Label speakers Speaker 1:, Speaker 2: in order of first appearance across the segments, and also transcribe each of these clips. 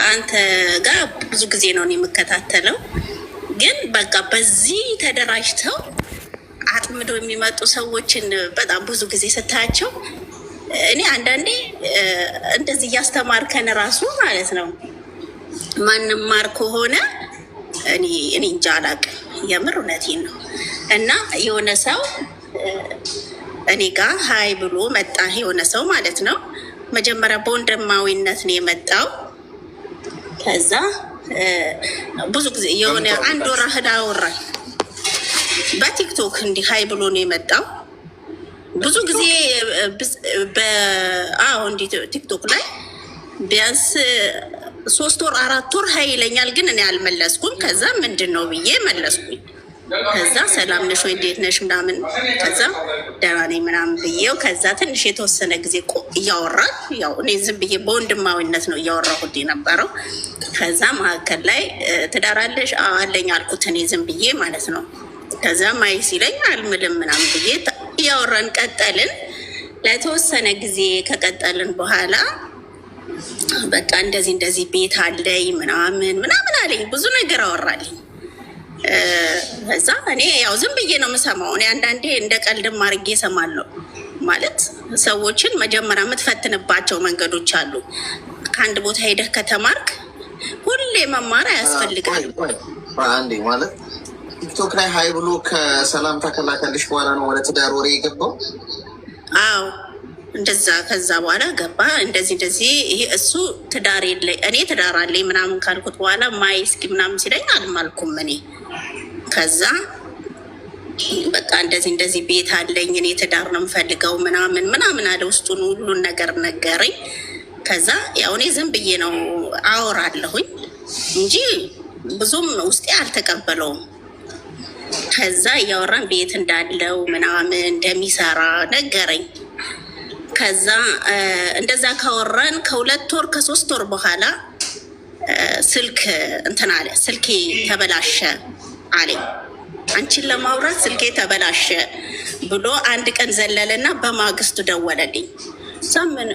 Speaker 1: አንተ ጋር ብዙ ጊዜ ነው የምከታተለው፣ ግን በቃ በዚህ ተደራጅተው አጥምደው የሚመጡ ሰዎችን በጣም ብዙ ጊዜ ስታያቸው እኔ አንዳንዴ እንደዚህ እያስተማርከን ራሱ ማለት ነው ማንም ማር ከሆነ እኔ እንጃ አላውቅም። የምር እውነቴን ነው። እና የሆነ ሰው እኔ ጋር ሀይ ብሎ መጣ፣ የሆነ ሰው ማለት ነው። መጀመሪያ በወንድማዊነት ነው የመጣው። ከዛ ብዙ ጊዜ የሆነ አንድ ወር ያህል አወራኝ በቲክቶክ እንዲህ ሀይ ብሎ ነው የመጣው። ብዙ ጊዜ እንዲህ ቲክቶክ ላይ ቢያንስ 3 ወር 4 ወር ሀይ ይለኛል፣ ግን እኔ አልመለስኩም። ከዛ ምንድን ነው ብዬ መለስኩኝ። ከዛ ሰላም ነሽ ወይ እንዴት ነሽ ምናምን፣ ከዛ ደህና ነኝ ምናምን ብዬው፣ ከዛ ትንሽ የተወሰነ ጊዜ እያወራን፣ ያው እኔ ዝም ብዬ በወንድማዊነት ነው እያወራሁት የነበረው። ከዛ መካከል ላይ ትዳር አለሽ? አለኝ አልኩት እኔ ዝም ብዬ ማለት ነው። ከዛ ማይ ሲለኝ አልምልም ምናምን ብዬ እያወራን ቀጠልን። ለተወሰነ ጊዜ ከቀጠልን በኋላ በቃ እንደዚህ ቤት አለኝ ምናምን አለኝ። ብዙ ነገር አወራልኝ። ከዛ እኔ ያው ዝም ብዬ ነው የምሰማው። እኔ አንዳንዴ እንደ ቀልድም አድርጌ እሰማለሁ። ማለት ሰዎችን መጀመሪያ የምትፈትንባቸው መንገዶች አሉ። ከአንድ ቦታ ሄደህ ከተማርክ ሁሌ መማር አያስፈልጋል።
Speaker 2: አንዴ ማለት ቲክቶክ ላይ ሀይ ብሎ ከሰላምታ ከላከልሽ በኋላ ነው ወደ ትዳር ወሬ የገባው?
Speaker 1: አዎ እንደዛ። ከዛ በኋላ ገባ እንደዚህ ይሄ እሱ ትዳር የለኝ እኔ ትዳር አለኝ ምናምን ካልኩት በኋላ ማይ እስኪ ምናምን ሲለኝ አልማልኩም እኔ። ከዛ በቃ እንደዚህ ቤት አለኝ እኔ ትዳር ነው የምፈልገው ምናምን አለ። ውስጡን ሁሉን ነገር ነገረኝ። ከዛ ያው እኔ ዝም ብዬ ነው አወራለሁኝ እንጂ ብዙም ውስጤ አልተቀበለውም። ከዛ እያወራን ቤት እንዳለው ምናምን እንደሚሰራ ነገረኝ። ከዛ እንደዛ ካወራን ከ2 ወር ከ3 ወር በኋላ ስልክ እንትን አለ፣ ስልኬ ተበላሸ አለኝ። አንቺን ለማውራት ስልኬ ተበላሸ ብሎ አንድ ቀን ዘለለና በማግስቱ ደወለልኝ። ሳምን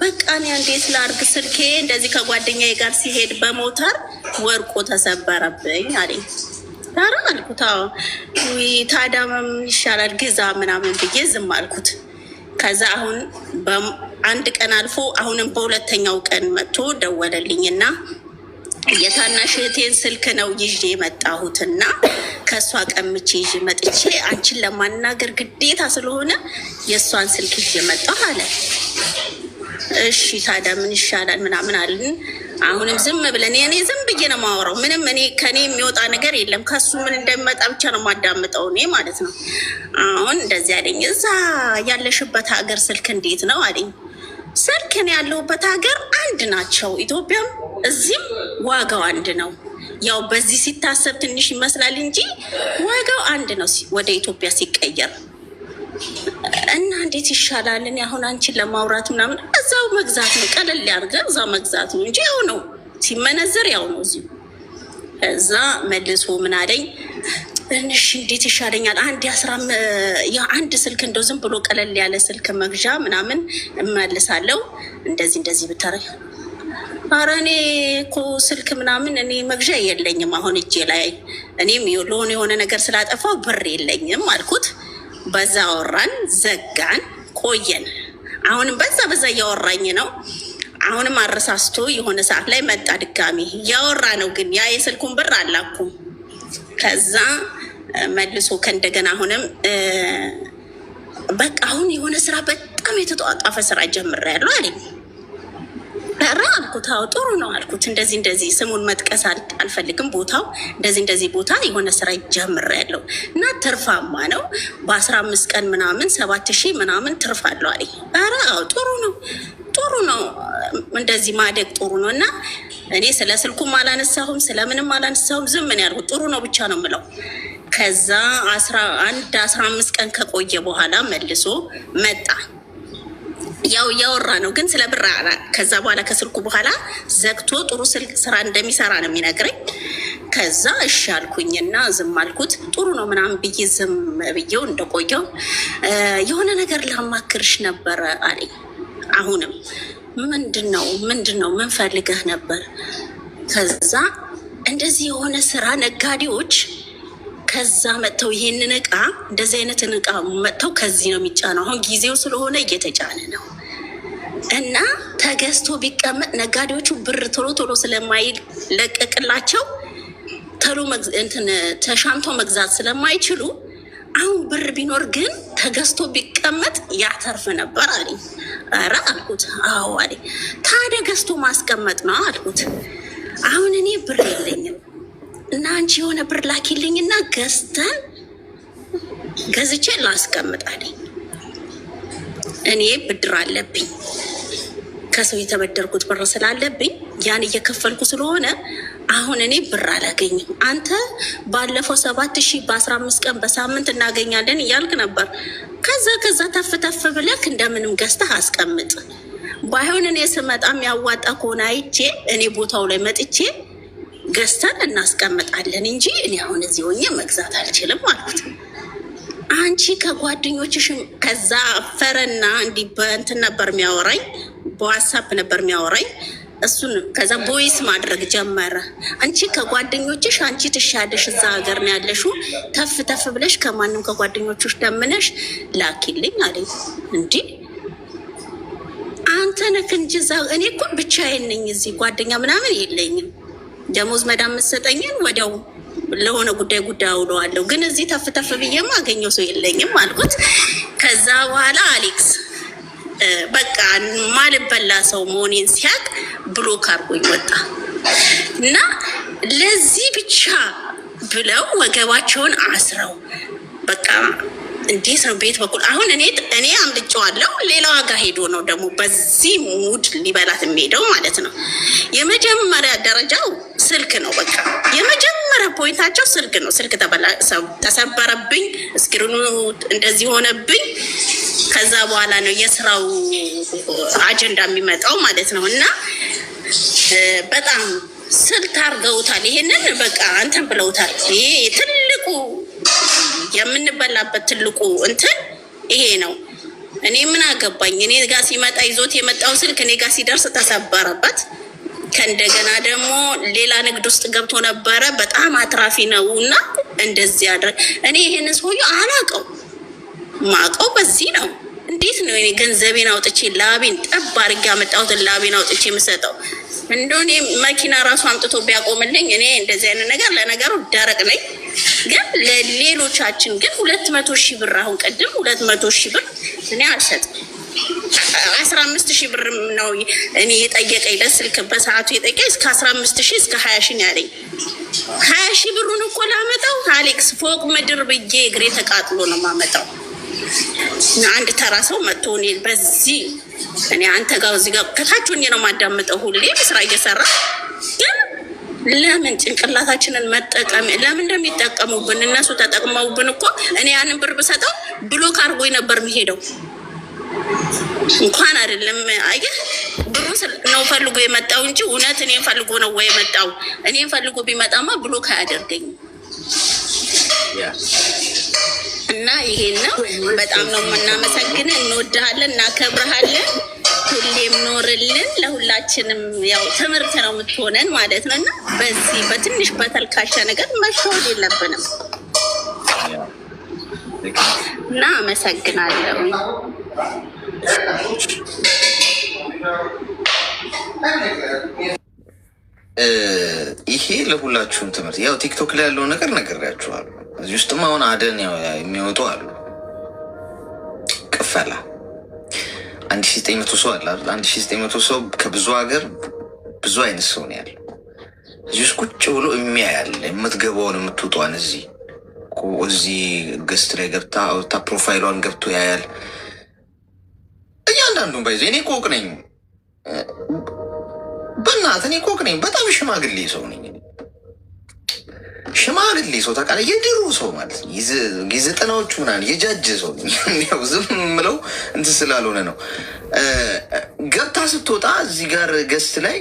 Speaker 1: በቃ እኔ እንዴት ላድርግ? ስልኬ እንደዚህ ከጓደኛዬ ጋር ሲሄድ በሞተር ወርቆ ተሰበረብኝ አለኝ። ታራ አልኩት። ታዲያ ምን ይሻላል ግዛ ምናምን ብዬ ዝም አልኩት። ከዛ አሁን አንድ ቀን አልፎ አሁንም በሁለተኛው ቀን መጥቶ ደወለልኝና የታናሽ እህቴን ስልክ ነው ይዤ የመጣሁትና ከእሷ ቀምቼ ይዤ መጥቼ አንቺን ለማናገር ግዴታ ስለሆነ የእሷን ስልክ ይዤ መጣሁ አለ። እሺ ታዲያ ምን ይሻላል ምናምን አልን። አሁንም ዝም ብለን እኔ ዝም ብዬ ነው የማወራው። ምንም ከኔ የሚወጣ ነገር የለም። ከሱ ምን እንደሚመጣ ብቻ ነው የማዳምጠው እኔ ማለት ነው። አሁን እንደዚህ አለኝ። እዛ ያለሽበት ሀገር ስልክ እንዴት ነው አለኝ። ስልክ እኔ ያለሁበት ሀገር አንድ ናቸው፣ ኢትዮጵያም እዚህም ዋጋው አንድ ነው። ያው በዚህ ሲታሰብ ትንሽ ይመስላል እንጂ ዋጋው አንድ ነው ወደ ኢትዮጵያ ሲቀየር። እና እንዴት ይሻላል? እኔ አሁን አንቺን ለማውራት ምናምን እዛው መግዛት ነው፣ ቀለል ያድርገን እዛው መግዛት ነው እንጂ ያው ነው ሲመነዘር ያው ነው እዚሁ። እዛ መልሶ ምን አለኝ፣ ትንሽ እንዴት ይሻለኛል? አንድ ስልክ እንደው ዝም ብሎ ቀለል ያለ ስልክ መግዣ ምናምን እመልሳለሁ እንደዚህ ብታረግ። ኧረ እኔ እኮ ስልክ ምናምን እኔ መግዣ የለኝም አሁን እጄ ላይ፣ እኔም ለሆነ የሆነ ነገር ስላጠፋው ብር የለኝም አልኩት። በዛ አወራን፣ ዘጋን፣ ቆየን። አሁንም በዛ እያወራኝ ነው። አሁንም አረሳስቶ የሆነ ሰዓት ላይ መጣ ድጋሚ። እያወራ ነው ግን ያ የስልኩን ብር አላኩም። ከዛ መልሶ ከእንደገና አሁንም በቃ አሁን የሆነ ስራ በጣም የተጧጧፈ ስራ ጀምሬያለሁ አለኝ። ኧረ አልኩት። አዎ ጥሩ ነው አልኩት። እንደዚህ ስሙን መጥቀስ አልፈልግም። ቦታው እንደዚህ ቦታ የሆነ ስራ ጀምሬያለሁ እና ትርፋማ ነው። በ15 ቀን ምናምን 7,000 ምናምን ትርፍ አለው አለኝ። ኧረ አዎ ጥሩ ነው እንደዚህ ማደግ ጥሩ ነው። እና እኔ ስለ ስልኩም አላነሳሁም ስለምንም አላነሳሁም። ዝም ምን ያልኩት ጥሩ ነው ብቻ ነው የምለው። ከዛ 15 ቀን ከቆየ በኋላ መልሶ መጣ። ያው እያወራ ነው ግን ስለ ብር። ከዛ በኋላ ከስልኩ በኋላ ዘግቶ ጥሩ ስልክ ስራ እንደሚሰራ ነው የሚነግረኝ። ከዛ እሺ አልኩኝና ዝም አልኩት። ጥሩ ነው ምናምን ብዬ ዝም ብዬው እንደቆየው የሆነ ነገር ላማክርሽ ነበረ አለኝ። አሁንም ምንድነው ምን ፈልገህ ነበር? ከዛ እንደዚህ የሆነ ስራ ነጋዴዎች ከዛ መጥተው ይሄንን እቃ እንደዚህ አይነትን እቃ መጥተው ከዚህ ነው የሚጫነው። አሁን ጊዜው ስለሆነ እየተጫነ ነው እና ተገዝቶ ቢቀመጥ ነጋዴዎቹ ብር ቶሎ ቶሎ ስለማይለቀቅላቸው ተሎ ተሻምቶ መግዛት ስለማይችሉ አሁን ብር ቢኖር ግን ተገዝቶ ቢቀመጥ ያተርፍ ነበር አለኝ። ኧረ አልኩት። አዎ አለኝ። ታዲያ ገዝቶ ማስቀመጥ ነው አልኩት። አሁን እኔ ብር የለኝም እና አንቺ የሆነ ብር ላኪልኝና ገዝቼ ላስቀምጥ አለኝ። እኔ ብድር አለብኝ ከሰው የተበደርኩት ብር ስላለብኝ ያን እየከፈልኩ ስለሆነ አሁን እኔ ብር አላገኝም። አንተ ባለፈው 7,000 በ15 ቀን በሳምንት እናገኛለን እያልክ ነበር። ከዛ ተፍ ብለክ እንደምንም ገዝተህ አስቀምጥ። ባይሆን እኔ ስመጣ የሚያዋጣ ከሆነ አይቼ እኔ ቦታው ላይ መጥቼ ገዝተን እናስቀምጣለን እንጂ እኔ አሁን እዚህ ሆኜ መግዛት አልችልም አልኩት። አንቺ ከጓደኞችሽም ከዛ አፈረና እንዲህ በእንትን ነበር የሚያወራኝ፣ በዋትሳፕ ነበር የሚያወራኝ። እሱን ከዛ ቦይስ ማድረግ ጀመረ። አንቺ ከጓደኞችሽ አንቺ ትሻለሽ፣ እዛ ሀገር ነው ያለሽው፣ ተፍ ብለሽ ከማንም ከጓደኞችሽ ደምነሽ ላኪልኝ አለኝ። እንዲህ አንተ ነህ እንጂ እዛ እኔ እኮ ብቻዬን ነኝ፣ እዚህ ጓደኛ ምናምን የለኝም። ደሞዝ መዳም መሰጠኝን ወዲያው ለሆነ ጉዳይ አውለዋለሁ፣ ግን እዚህ ተፍ ብዬማ አገኘው ሰው የለኝም አልኩት። ከዛ በኋላ አሌክስ በቃ ማልበላ ሰው መሆኔን ሲያቅ ብሎክ አድርጎኝ ወጣ እና ለዚህ ብቻ ብለው ወገባቸውን አስረው በቃ እንዴት ነው ቤት በኩል አሁን እኔ አምልጬዋለሁ። ሌላዋ ጋር ሄዶ ነው ደግሞ በዚህ ሙድ ሊበላት የሚሄደው ማለት ነው። የመጀመሪያ ደረጃው ስልክ ነው። በቃ የመጀመሪያ ፖይንታቸው ስልክ ነው። ስልክ ተሰበረብኝ፣ እስክሪኑ እንደዚህ ሆነብኝ። ከዛ በኋላ ነው የስራው አጀንዳ የሚመጣው ማለት ነው። እና በጣም ስልት አድርገውታል። ይሄንን በቃ አንተን ብለውታል። ይሄ ትልቁ የምንበላበት ትልቁ እንትን ይሄ ነው። እኔ ምን አገባኝ? እኔ ጋር ሲመጣ ይዞት የመጣው ስልክ እኔ ጋር ሲደርስ ተሰበረበት። ከእንደገና ደግሞ ሌላ ንግድ ውስጥ ገብቶ ነበረ። በጣም አትራፊ ነው እና እንደዚህ ያድርግ። እኔ ይሄንን ሰውዬው አላውቀው፣ ማውቀው በዚህ ነው። እንዴት ነው እኔ ገንዘቤን አውጥቼ ላቤን ጠብ አድርጌ ያመጣሁትን ላቤን አውጥቼ የምሰጠው? እንደኔ መኪና ራሱ አምጥቶ ቢያቆምልኝ እኔ እንደዚህ አይነት ነገር ለነገሩ ደረቅ ነኝ። ግን ለሌሎቻችን ግን 200,000 ብር አሁን ቀድም 200,000 ብር እኔ አልሰጥም። 15,000 ብር ነው እኔ የጠየቀኝ ለስልክ በሰዓቱ የጠየቀኝ እስከ 15,000 እስከ 20,000 ያለኝ 20,000 ብሩን እኮ ላመጣው አሌክስ ፎቅ ምድር ብዬ እግሬ ተቃጥሎ ነው ማመጣው። አንድ ተራ ሰው መጥቶ እኔ በዚህ እኔ አንተ ጋር እዚህ ጋር ከታች ሆኜ ነው የማዳምጠው ሁሌ ስራ እየሰራ ግን ለምን ጭንቅላታችንን መጠቀም ለምን እንደሚጠቀሙብን እነሱ ተጠቅመውብን እኮ እኔ ያንን ብር ብሰጠው ብሎክ አድርጎኝ ነበር የሚሄደው። እንኳን አይደለም አየህ ብሩ ነው ፈልጎ የመጣው እንጂ እውነት እኔን ፈልጎ ነው ወይ የመጣው? እኔን ፈልጎ ቢመጣማ ብሎክ አያደርገኝም። እና ይሄን ነው። በጣም ነው የምናመሰግን፣ እንወድሃለን፣ እናከብረሃለን። ሁሌም ኖርልን። ለሁላችንም ያው ትምህርት ነው የምትሆነን ማለት ነው። እና በዚህ በትንሽ በተልካሻ ነገር መሸወድ የለብንም እና አመሰግናለሁ።
Speaker 2: ይሄ ለሁላችሁም ትምህርት ያው ቲክቶክ ላይ ያለው ነገር ነግሬያችኋለሁ። እዚህ ውስጥም አሁን አደን የሚወጡ አሉ። ቅፈላ 1900 ሰው አለ። 1900 ሰው ከብዙ ሀገር ብዙ አይነት ሰው ነው ያለው። እዚህ ውስጥ ቁጭ ብሎ የሚያያል የምትገባውን የምትወጧን እዚህ ገስት ላይ ገብታ አውታ ፕሮፋይሏን ገብቶ ያያል። እያንዳንዱን ባይዘ እኔ ኮክ ነኝ፣ በእናትህ እኔ ኮክ ነኝ። በጣም ሽማግሌ ሰው ነኝ። ሽማግሌ ሰው ታውቃለህ፣ የድሮ ሰው ማለት ነው። የዘጠናዎቹ ምናምን የጃጅ ሰው ያው ዝም ምለው እንትን ስላልሆነ ነው። ገብታ ስትወጣ እዚህ ጋር ገስት ላይ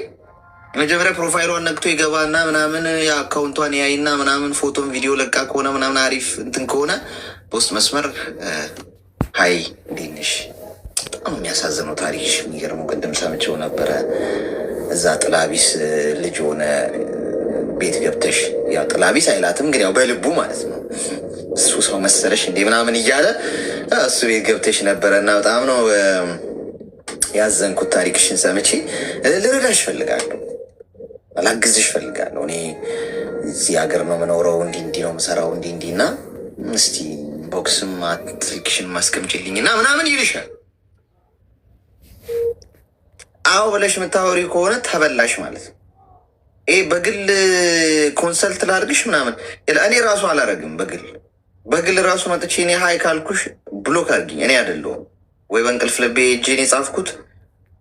Speaker 2: መጀመሪያ ፕሮፋይሏን ነክቶ ይገባና ምናምን የአካውንቷን ያይና ምናምን ፎቶን ቪዲዮ ለቃ ከሆነ ምናምን አሪፍ እንትን ከሆነ በውስጥ መስመር ሀይ እንዴት ነሽ በጣም የሚያሳዝነው ታሪክሽ የሚገርመው ቅድም ሰምቼው ነበረ። እዛ ጥላቢስ ልጅ ሆነ ቤት ገብተሽ ያው ጥላቢስ አይላትም ግን ያው በልቡ ማለት ነው እሱ ሰው መሰለሽ እንዴ ምናምን እያለ እሱ ቤት ገብተሽ ነበረ እና በጣም ነው ያዘንኩት ታሪክሽን ሰምቼ። ልረዳሽ ፈልጋለሁ፣ ላግዝሽ ፈልጋለሁ። እኔ እዚህ ሀገር ነው የምኖረው፣ እንዲህ ነው የምሰራው እንዲህ እና እስቲ ቦክስም ስልክሽን ማስቀምጭልኝ እና ምናምን ይልሻል። አዎ ብለሽ የምታወሪ ከሆነ ተበላሽ ማለት ነው። ይሄ በግል ኮንሰልት ላድርግሽ ምናምን እኔ ራሱ አላረግም። በግል ራሱ መጥቼ እኔ ሀይ ካልኩሽ ብሎክ አድርጊኝ። እኔ አይደለሁም ወይ በእንቅልፍ ልቤ እጄን የጻፍኩት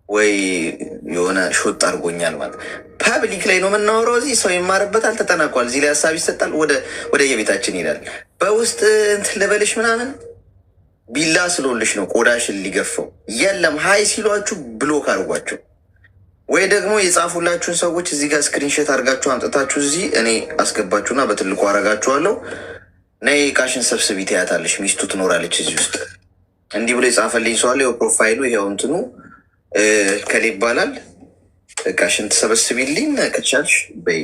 Speaker 2: ወይ የሆነ ሾጥ አድርጎኛል ማለት ፐብሊክ ላይ ነው የምናወራው። እዚህ ሰው ይማርበታል፣ ተጠናቋል። እዚህ ላይ ሀሳብ ይሰጣል፣ ወደ የቤታችን ይሄዳል። በውስጥ እንትን ልበልሽ ምናምን ቢላ ስለሆንልሽ ነው ቆዳሽን ሊገፋው። የለም ሀይ ሲሏችሁ ብሎክ አድርጓቸው፣ ወይ ደግሞ የጻፉላችሁን ሰዎች እዚህ ጋር ስክሪንሾት አድርጋችሁ አምጥታችሁ እዚህ እኔ አስገባችሁና በትልቁ አረጋችኋለሁ። ነይ እቃሽን ሰብስቢ ትያታለሽ። ሚስቱ ትኖራለች እዚህ ውስጥ። እንዲህ ብሎ የጻፈልኝ ሰው አለ። ፕሮፋይሉ ይኸው እንትኑ ከሌ ይባላል። እቃሽን ትሰበስቢልኝ ከቻልሽ በይ።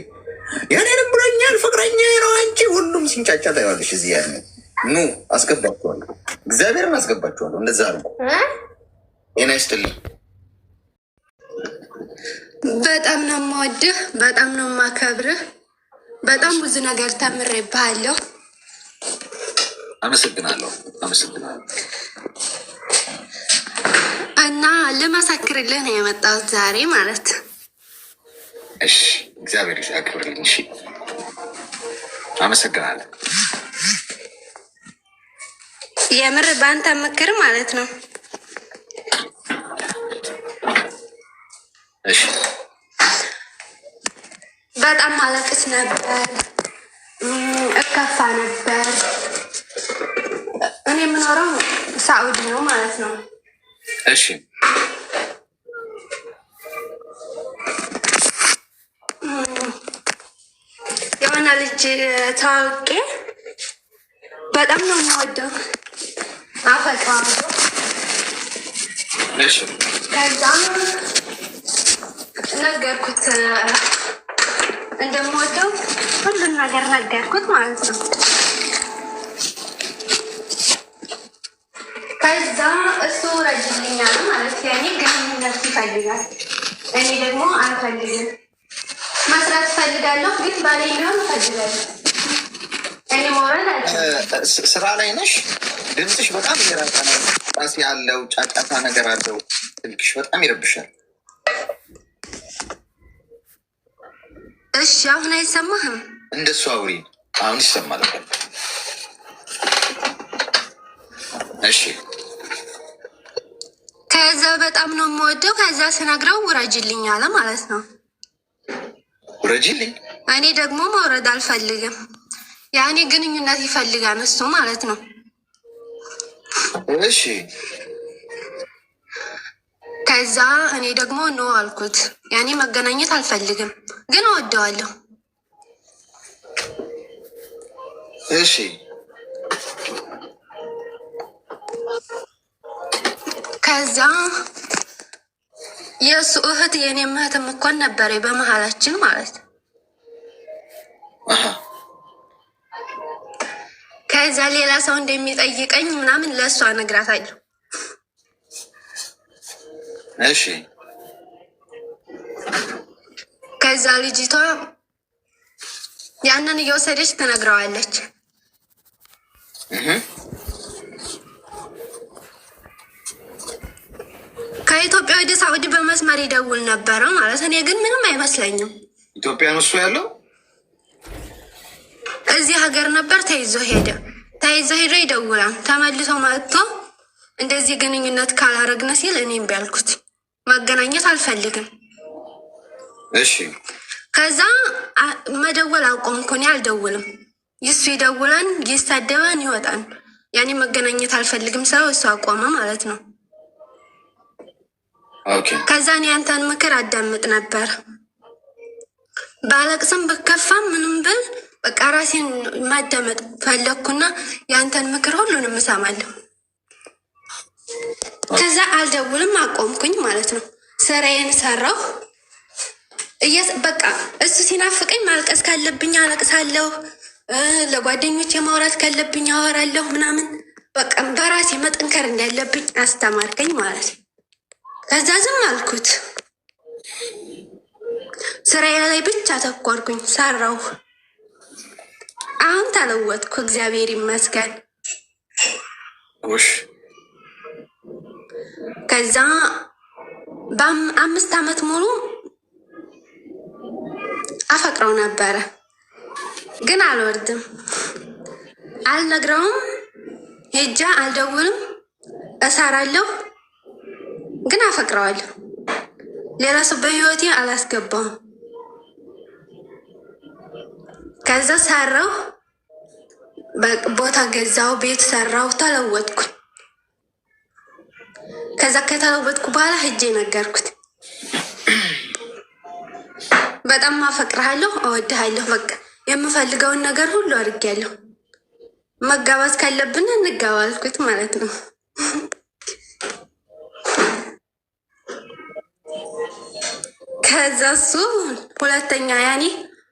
Speaker 2: ያኔንም ብሎኛል ፍቅረኛ ነው አንቺ። ሁሉም ሲንጫጫ ታይዋለሽ እዚህ። ያለ ኑ አስገባችኋለሁ፣ እግዚአብሔርን አስገባችኋለሁ። እንደዛ አድርጉ። ጤና ይስጥልኝ።
Speaker 3: በጣም ነው የምወድህ፣ በጣም ነው የማከብርህ። በጣም ብዙ ነገር ተምሬብሃለሁ።
Speaker 2: አመሰግናለሁ።
Speaker 3: እና ልመሰክርልህ ነው የመጣሁት ዛሬ ማለት።
Speaker 2: እሺ፣ እግዚአብሔር ያክብርልኝ። እሺ፣ አመሰግናለሁ።
Speaker 3: የምር በአንተ ምክር ማለት ነው።
Speaker 2: እሺ፣
Speaker 3: በጣም ማለቅስ ነበር፣ እከፋ ነበር። እኔ የምኖረው ሳኡዲ ነው ማለት ነው።
Speaker 2: እሺ፣
Speaker 3: የሆነ ልጅ ታዋቂ በጣም ነው የምወደው፣ አፈቅረዋለሁ።
Speaker 2: እሺ፣
Speaker 3: ከዛም ነገርኩት እንደምወደው ሁሉን ነገር ነገርኩት ማለት ነው። ከዛ እሱ ረጅልኛል ማለት ያኔ ግንኙነት ይፈልጋል። እኔ ደግሞ አልፈልግም። መስራት እፈልጋለሁ ግን ባሌ ሊሆን እፈልጋለሁ። እኔ ሞራል አለ።
Speaker 2: ስራ ላይ ነሽ? ድምፅሽ በጣም እየራቀ ነው። ራሴ ያለው ጫጫታ ነገር አለው። ስልክሽ በጣም ይረብሻል።
Speaker 3: እሺ፣ አሁን አይሰማህም?
Speaker 2: እንደሱ አውሪ። አሁን ይሰማል። እሺ።
Speaker 3: ከዛ በጣም ነው የምወደው። ከዛ ስነግረው ውረጅልኝ አለ ማለት ነው።
Speaker 2: ውረጅልኝ?
Speaker 3: እኔ ደግሞ መውረድ አልፈልግም። ያኔ ግንኙነት ይፈልጋል እሱ ማለት ነው።
Speaker 2: እሺ።
Speaker 3: ከዛ እኔ ደግሞ ኖ አልኩት። ያኔ መገናኘት አልፈልግም ግን እወደዋለሁ።
Speaker 2: እሺ።
Speaker 3: ከዛ የእሱ እህት የኔም እህትም እኮን ነበረ በመሀላችን ማለት ነው። ከዛ ሌላ ሰው እንደሚጠይቀኝ ምናምን ለእሷ እነግራታለሁ።
Speaker 2: እሺ።
Speaker 3: ከዛ ልጅቷ ያንን እየወሰደች ትነግረዋለች። ከኢትዮጵያ ወደ ሳኡዲ በመስመር ይደውል ነበረ ማለት። እኔ ግን ምንም አይመስለኝም።
Speaker 2: ኢትዮጵያ ነው እሱ ያለው?
Speaker 3: እዚህ ሀገር ነበር። ተይዞ ሄደ ይደውላል። ተመልሶ መጥቶ እንደዚህ ግንኙነት ካላረግነ ሲል እኔም ቢያልኩት መገናኘት አልፈልግም።
Speaker 2: እሺ።
Speaker 3: ከዛ መደወል አቆምኩ። እኔ አልደውልም። ይሱ ይደውላን፣ ይሳደባን፣ ይወጣን። ያኔ መገናኘት አልፈልግም ሰው እሱ አቆመ ማለት ነው። ከዛ እኔ ያንተን ምክር አዳምጥ ነበር። ባለቅስም ብከፋም ምንም ብል በቃ ራሴን ማዳመጥ ፈለግኩና ያንተን ምክር ሁሉንም እሰማለሁ። ከዛ አልደውልም አቆምኩኝ ማለት ነው። ስራዬን ሰራሁ። በቃ እሱ ሲናፍቀኝ ማልቀስ ካለብኝ አለቅሳለሁ፣ ለጓደኞቼ ማውራት ካለብኝ አወራለሁ ምናምን። በቃ በራሴ መጠንከር እንዳለብኝ አስተማርከኝ ማለት ነው። ከዛ ዝም አልኩት። ስራዬ ላይ ብቻ ተኮርኩኝ፣ ሰራሁ። አሁን ተለወጥኩ፣ እግዚአብሔር ይመስገን። ከዛ በ5 ዓመት ሙሉ አፈቅረው ነበረ፣ ግን አልወርድም፣ አልነግረውም፣ ሄጃ አልደውልም፣ እሰራለሁ፣ ግን አፈቅረዋለሁ። ሌላ ሰው በህይወቴ አላስገባውም። ከዛ ሰራው፣ ቦታ ገዛው፣ ቤት ሰራው፣ ተለወጥኩ። ከዛ ከተለወጥኩ በኋላ ሄጄ ነገርኩት። በጣም አፈቅርሃለሁ፣ እወድሃለሁ፣ በቃ የምፈልገውን ነገር ሁሉ አድርጌያለሁ። መጋባት ካለብን እንጋባ አልኩት ማለት ነው። ከዛ እሱ ሁለተኛ ያኔ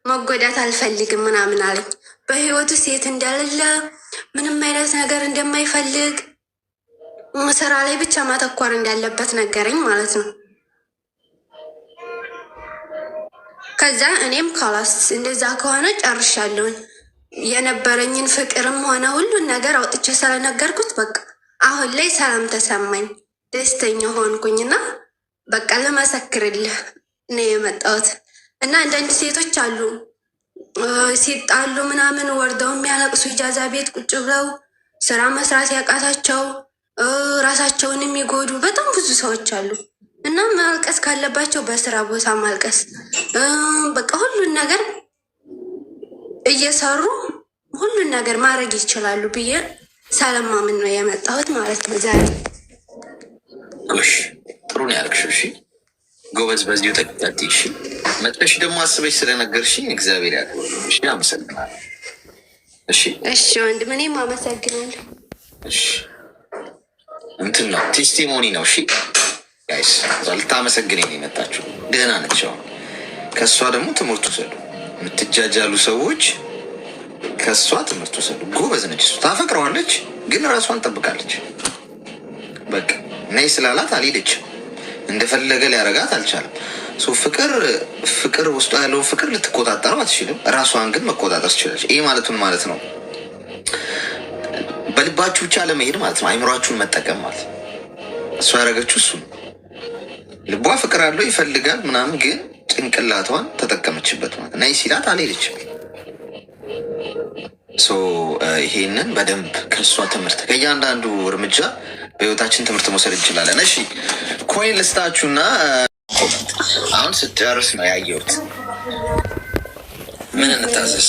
Speaker 3: መጎዳት አልፈልግም ምናምን አለኝ። በህይወቱ ሴት እንደሌለ ምንም አይነት ነገር እንደማይፈልግ ስራ ላይ ብቻ ማተኮር እንዳለበት ነገረኝ ማለት ነው። ከዛ እኔም ካላስ እንደዛ ከሆነ ጨርሻለሁኝ። የነበረኝን ፍቅርም ሆነ ሁሉን ነገር አውጥቼ ስለነገርኩት በቃ አሁን ላይ ሰላም ተሰማኝ፣ ደስተኛ ሆንኩኝና በቃ ለመሰክርልህ ነው የመጣሁት። እና አንዳንድ ሴቶች አሉ ሲጣሉ ምናምን ወርደው የሚያለቅሱ ኢጃዛ ቤት ቁጭ ብለው ስራ መስራት ያቃታቸው ራሳቸውን የሚጎዱ በጣም ብዙ ሰዎች አሉ። እና ማልቀስ ካለባቸው በስራ ቦታ ማልቀስ፣ በቃ ሁሉን ነገር እየሰሩ ሁሉን ነገር ማድረግ ይችላሉ ብዬ ሳለማምን ነው የመጣሁት ማለት ነው ዛሬ።
Speaker 2: ጥሩ ነው ያልክሽው። እሺ ጎበዝ፣ በዚሁ ተቀጣጥ። እሺ መጥተሽ ደግሞ አስበሽ ስለነገርሽኝ እግዚአብሔር ያክብርሽ። እሺ አመሰግናለሁ። እሺ
Speaker 3: ወንድም፣ እኔም አመሰግናለሁ።
Speaker 2: እሺ እንትን ነው ቴስቲሞኒ ነው። እሺ ጋይስ፣ ልታመሰግነኝ ነው የመጣችሁ። ደህና ነች። ከእሷ ደግሞ ትምህርት ውሰዱ። የምትጃጃሉ ሰዎች ከእሷ ትምህርት ውሰዱ። ጎበዝ ነች እሱ። ታፈቅረዋለች፣ ግን ራሷን ጠብቃለች። በቃ ነይ ስላላት አልሄደችም። እንደፈለገ ሊያረጋት አልቻለም። ፍቅር ውስጡ ያለውን ፍቅር ልትቆጣጠረው አትችልም። ራሷን ግን መቆጣጠር ትችላለች። ይህ ማለቱን ማለት ነው በልባችሁ ብቻ ለመሄድ ማለት ነው። አይምሯችሁን መጠቀም ማለት ነው። እሷ ያደረገችው እሱ ነው። ልቧ ፍቅር አለው ይፈልጋል ምናምን፣ ግን ጭንቅላቷን ተጠቀመችበት ማለት ነይ ሲላት አልሄደችም። ይሄንን በደንብ ከእሷ ትምህርት ከእያንዳንዱ እርምጃ በህይወታችን ትምህርት መውሰድ እንችላለን። እሺ ኮይን ልስጣችሁና አሁን ስጨርስ ነው ያየሁት። ምን እንታዘዝ?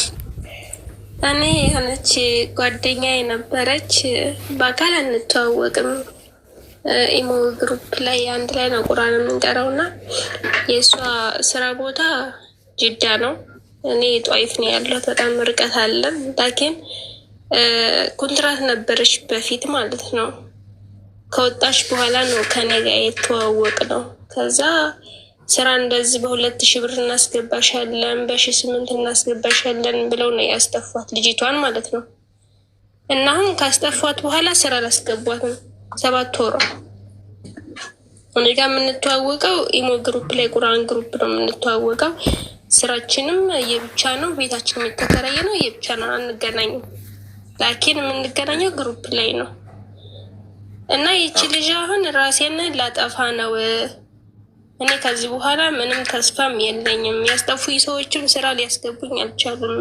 Speaker 4: እኔ የሆነች ጓደኛ የነበረች በአካል አንተዋወቅም፣ ኢሞ ግሩፕ ላይ አንድ ላይ ነው ቁርአን የምንቀረው እና የእሷ ስራ ቦታ ጅዳ ነው። እኔ ጧይፍ ነው ያለሁት፣ በጣም ርቀት አለን። ላኪን ኮንትራት ነበረች በፊት ማለት ነው። ከወጣሽ በኋላ ነው ከኔ ጋር የተዋወቅ ነው። ከዛ ስራ እንደዚህ በ2000 ብር እናስገባሻለን፣ በ1800 እናስገባሻለን ብለው ነው ያስጠፏት ልጅቷን ማለት ነው። እና አሁን ካስጠፏት በኋላ ስራ አላስገቧትም። 7 ወሯ። እኔ ጋር የምንተዋወቀው ኢሞ ግሩፕ ላይ ቁርአን ግሩፕ ነው የምንተዋወቀው። ስራችንም የብቻ ነው፣ ቤታችን የተከራየ ነው፣ የብቻ ነው፣ አንገናኝም። ላኪን የምንገናኘው ግሩፕ ላይ ነው። እና ይቺ ልጅ አሁን ራሴን ላጠፋ ነው፣ እኔ ከዚህ በኋላ ምንም ተስፋም የለኝም፣ ያስጠፉኝ ሰዎችም ስራ ሊያስገቡኝ አልቻሉም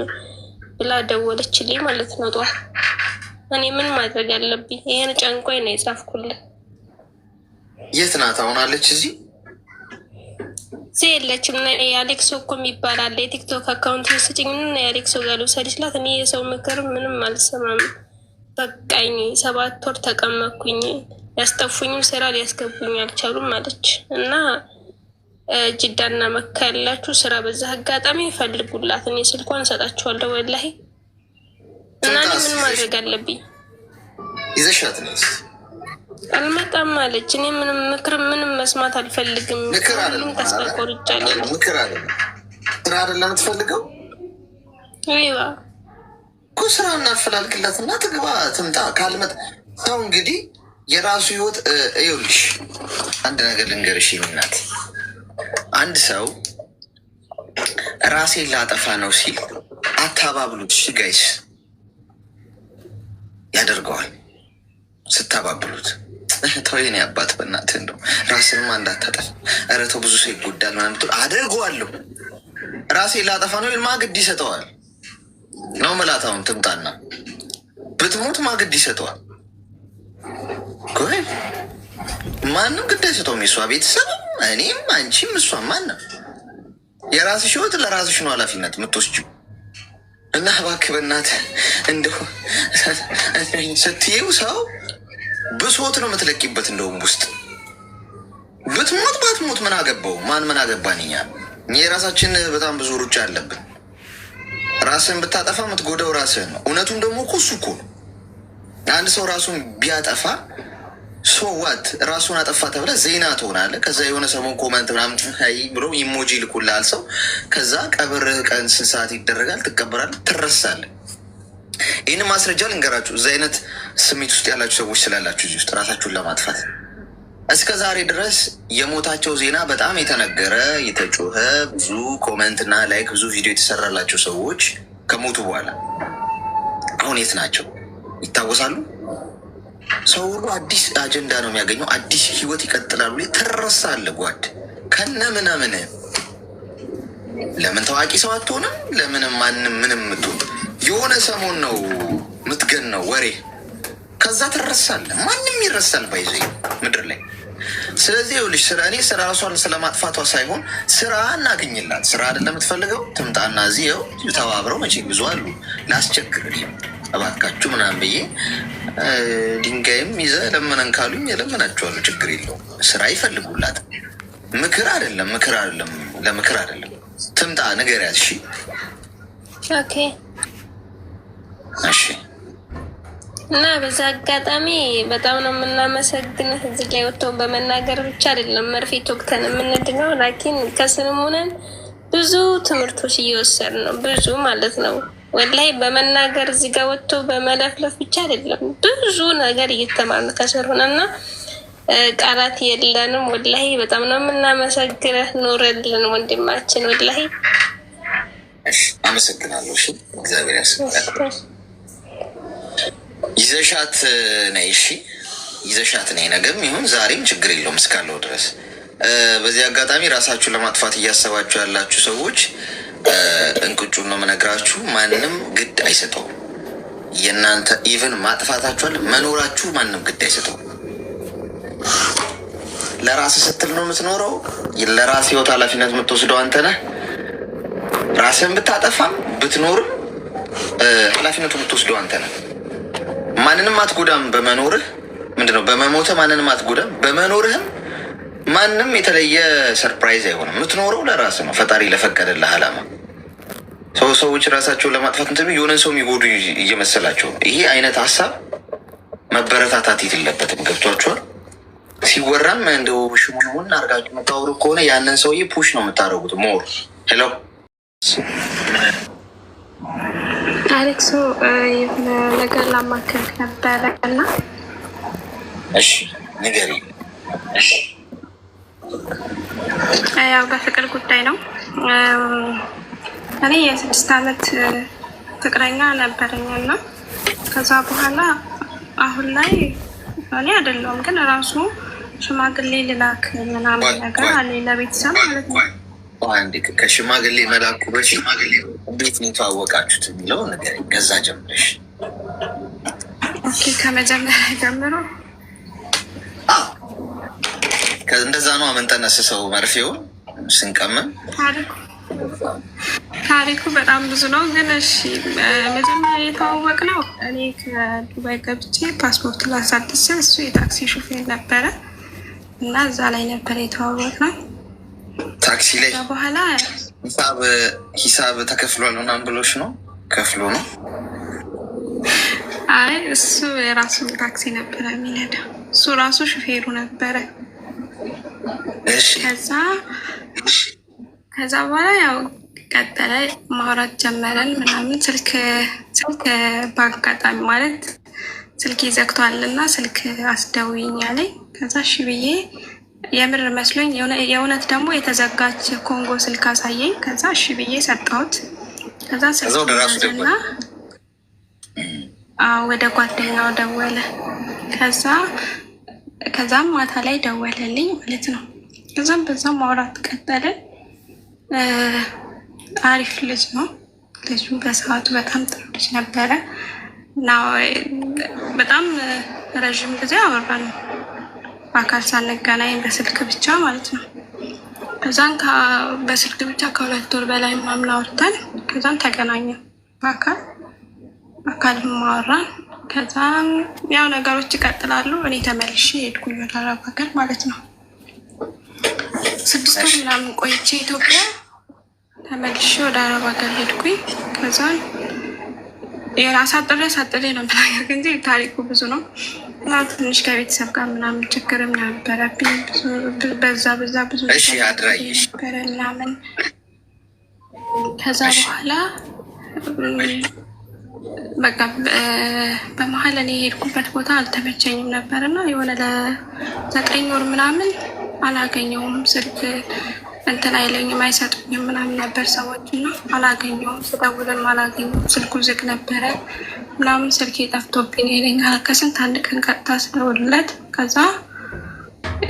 Speaker 4: ብላ ደወለችልኝ ማለት ነው ጠዋት። እኔ ምን ማድረግ አለብኝ? ይሄን ጨንቆኝ ነው የጻፍኩልህ።
Speaker 2: የት ናት አሁን? አለች እዚህ
Speaker 4: የለችም። የአሌክሶ እኮ የሚባል አለ የቲክቶክ አካውንት ስጭኝ፣ የአሌክሶ ጋር ልውሰድ ስላት እኔ የሰው ምክር ምንም አልሰማም፣ በቃኝ፣ 7 ወር ተቀመጥኩኝ፣ ያስጠፉኝም ስራ ሊያስገቡኝ አልቻሉም አለች። እና ጅዳና መካ ያላችሁ ስራ በዛ አጋጣሚ ይፈልጉላት፣ እኔ ስልኳን እሰጣችኋለሁ ወላሂ። እና ምን ማድረግ አለብኝ?
Speaker 2: ይዘሻት ነው
Speaker 4: አልመጣም አለች። እኔ ምንም ምክር ምንም መስማት አልፈልግም። ምንም ተስፋ ቆርጫለሁ።
Speaker 2: ምክር አለ ስራ አይደለም የምትፈልገው?
Speaker 4: አይዋ
Speaker 2: እኮ ስራ እናፈላልግላት እና ትግባ ትምጣ። ካልመጣ ሰው እንግዲህ የራሱ ህይወት ይኸውልሽ፣ አንድ ነገር ልንገርሽ እናት፣ አንድ ሰው ራሴን ላጠፋ ነው ሲል አታባብሉት። እሺ ጋይስ ያደርገዋል ስታባብሉት። ተው የኔ አባት በእናትህ እንደው ራስንማ እንዳታጠፍ። ኧረ ተው ብዙ ሰው ይጎዳል ምናምን ትል። አደርገዋለሁ ራሴን ላጠፋ ነው ይል ማግድ ይሰጠዋል ነው መላታውን ትምጣና ብትሞት ማግድ ይሰጠዋል። ማንም ግድ አይሰጠውም። የሷ ቤተሰብ እኔም አንቺም እሷም ማንም። የራስሽ ህይወት ለራስሽ ነው ኃላፊነት የምትወስጂው። እና እባክህ በእናትህ እንደው ስትይው ሰው ብሶት ነው የምትለቂበት። እንደውም ውስጥ ብትሞት ባትሞት ምን አገባው? ማን ምን አገባን? እኛ የራሳችን በጣም ብዙ ሩጫ አለብን። ራስህን ብታጠፋ የምትጎዳው ራስህን ነው። እውነቱም ደግሞ እኮ እሱ እኮ ነው። አንድ ሰው ራሱን ቢያጠፋ ሶዋት ራሱን አጠፋ ተብለ ዜና ትሆናለህ። ከዛ የሆነ ሰሞን ኮመንት ምናምን ብሎ ኢሞጂ ልኩልሃል ሰው። ከዛ ቀብርህ ቀን ስንት ሰዓት ይደረጋል? ትቀበራለህ፣ ትረሳለህ። ይህን ማስረጃ ልንገራችሁ። እዚህ አይነት ስሜት ውስጥ ያላችሁ ሰዎች ስላላችሁ እዚህ ውስጥ ራሳችሁን ለማጥፋት እስከ ዛሬ ድረስ የሞታቸው ዜና በጣም የተነገረ የተጮኸ ብዙ ኮመንትና ላይክ ብዙ ቪዲዮ የተሰራላቸው ሰዎች ከሞቱ በኋላ አሁን የት ናቸው? ይታወሳሉ? ሰው ሁሉ አዲስ አጀንዳ ነው የሚያገኘው። አዲስ ህይወት ይቀጥላሉ። ትረሳለህ ጓድ ከነ ምናምን። ለምን ታዋቂ ሰው አትሆንም? ለምንም ማንም ምንም ምትሆን የሆነ ሰሞን ነው ምትገን ነው ወሬ። ከዛ ትረሳለህ። ማንም ይረሳል ባይዘ ምድር ላይ። ስለዚህ ይኸውልሽ ስራ እኔ ስራ ራሷን ስለማጥፋቷ ሳይሆን ስራ እናገኝላት። ስራ አይደለም የምትፈልገው ትምጣና እዚህ ው ተባብረው መቼ ብዙ አሉ ላስቸግር እባካችሁ ምናምን ብዬ ድንጋይም ይዘ ለምነን ካሉኝ የለምናቸዋሉ። ችግር የለውም። ስራ ይፈልጉላት። ምክር አይደለም ምክር አይደለም ለምክር አይደለም። ትምጣ ንገሪያት። እሺ
Speaker 4: ኦኬ
Speaker 2: እሺ።
Speaker 4: እና በዛ አጋጣሚ በጣም ነው የምናመሰግንህ። እዚህ ላይ ወጥተው በመናገር ብቻ አይደለም መርፌ ቶክተን የምንድነው፣ ላኪን ከስልሙነን ብዙ ትምህርቶች እየወሰድ ነው። ብዙ ማለት ነው ወላይ በመናገር እዚህ ጋር ወጥቶ በመለፍለፍ ብቻ አይደለም ብዙ ነገር እየተማርን ከስር ሆነና ቃላት የለንም። ወላይ በጣም ነው የምናመሰግንህ። ኑርልን ወንድማችን። ወላይ
Speaker 2: አመሰግናለሁ። እሺ እግዚአብሔር ያስፈልጋል። ይዘሻት ነይ። እሺ ይዘሻት ነይ። ነገም ይሁን ዛሬም ችግር የለውም እስካለው ድረስ። በዚህ አጋጣሚ ራሳችሁን ለማጥፋት እያሰባችሁ ያላችሁ ሰዎች እንቅጩን ነው የምነግራችሁ። ማንም ግድ አይሰጠውም። የእናንተ ኢቨን ማጥፋታችኋል መኖራችሁ ማንም ግድ አይሰጠውም። ለራስ ስትል ነው የምትኖረው። ለራስ ህይወት ኃላፊነት የምትወስደው አንተ ነህ። ራስህን ብታጠፋም ብትኖርም ኃላፊነቱ የምትወስደው አንተ ነህ። ማንንም አትጎዳም በመኖርህ። ምንድነው በመሞትህ ማንንም አትጎዳም። በመኖርህም ማንም የተለየ ሰርፕራይዝ አይሆንም። የምትኖረው ለራስ ነው፣ ፈጣሪ ለፈቀደልህ ዓላማ። ሰዎች ራሳቸውን ለማጥፋት እንትን የሆነን ሰው የሚጎዱ እየመሰላቸው ይሄ አይነት ሀሳብ መበረታታት የለበትም። ገብቷችኋል? ሲወራም እንደው ሽሙን አርጋችሁ የምታወሩ ከሆነ ያንን ሰውዬ ፑሽ ነው የምታደርጉት። ሞር ሄሎ
Speaker 3: አሌክሶ የሆነ ነገር ላማክርህ ነበረ እና
Speaker 2: እሺ ንገሪ። እሺ
Speaker 3: ያው በፍቅር ጉዳይ ነው። እኔ የ6 ዓመት ፍቅረኛ ነበረኝ እና ከዛ በኋላ አሁን ላይ እኔ አይደለሁም ግን ራሱ ሽማግሌ ልላክ ምናምን ነገር አለ ለቤተሰብ ማለት ነው።
Speaker 2: አንዴ ከሽማግሌ መላኩ በፊት እንዴት ነው የተዋወቃችሁት የሚለው ነገር ከዛ ጀምረሽ።
Speaker 3: ኦኬ ከመጀመሪያ ጀምሮ
Speaker 2: እንደዛ ነው የምንጠነስሰው። መርፌውን ስንቀመም
Speaker 3: ታሪኩ በጣም ብዙ ነው። ግን እሺ መጀመሪያ የተዋወቅነው እኔ ከዱባይ ገብቼ ፓስፖርት ላሳድስ እሱ የታክሲ ሹፌር ነበረ እና እዛ ላይ ነበር የተዋወቅነው።
Speaker 2: ታክሲ ላይ
Speaker 3: በኋላ
Speaker 2: ሂሳብ ተከፍሏል ምናምን ብሎሽ ነው ከፍሎ ነው?
Speaker 3: አይ እሱ የራሱን ታክሲ ነበረ የሚነዳው።
Speaker 4: እሱ ራሱ ሹፌሩ ነበረ። ከዛ በኋላ ያው ቀጠለ፣ ማውራት ጀመረን ምናምን። ስልክ በአጋጣሚ ማለት ስልክ ይዘግቷል እና ስልክ አስደውይኝ አለኝ። ከዛ እሺ ብዬ የምር መስሎኝ የእውነት ደግሞ የተዘጋች ኮንጎ ስልክ አሳየኝ። ከዛ እሺ ብዬ ሰጠሁት። ከዛ ስልክና ወደ ጓደኛው ደወለ። ከዛም ማታ ላይ ደወለልኝ ማለት ነው። ከዛም በዛም ማውራት ቀጠልን። አሪፍ ልጅ ነው ልጁ። በሰዓቱ በጣም ጥሩ ልጅ ነበረ እና በጣም ረዥም ጊዜ አወራን በአካል ሳንገናኝ በስልክ ብቻ ማለት ነው። ከዛን በስልክ ብቻ ከ2 ወር በላይ ምናምን አውርተን ከዛን ተገናኘን በአካል ማወራን። ከዛም ያው ነገሮች ይቀጥላሉ። እኔ ተመልሼ ሄድኩኝ ወደ አረብ ሀገር ማለት ነው። 6 ወር ምናምን ቆይቼ ኢትዮጵያ ተመልሼ ወደ አረብ ሀገር ሄድኩኝ። ከዛን አሳጥሬ ነው ብላገር እንጂ ታሪኩ ብዙ ነው። ትንሽ ከቤተሰብ ጋር ምናምን ችግርም ነበረብኝ። በዛ ብዙ ነበረ ምናምን። ከዛ በኋላ በቃ በመሀል እኔ የሄድኩበት ቦታ አልተመቸኝም ነበር እና የሆነ ለ9 ወር ምናምን አላገኘውም። ስልክ እንትን አይለኝም አይሰጡኝም ምናምን ነበር ሰዎች እና አላገኘውም። ስደውልም አላገኘውም። ስልኩ ዝግ ነበረ ምናምን። ስልክ ጠፍቶብኝ ይለኛል ከስንት አንድ ቀን ቀጥታ ስደውልለት። ከዛ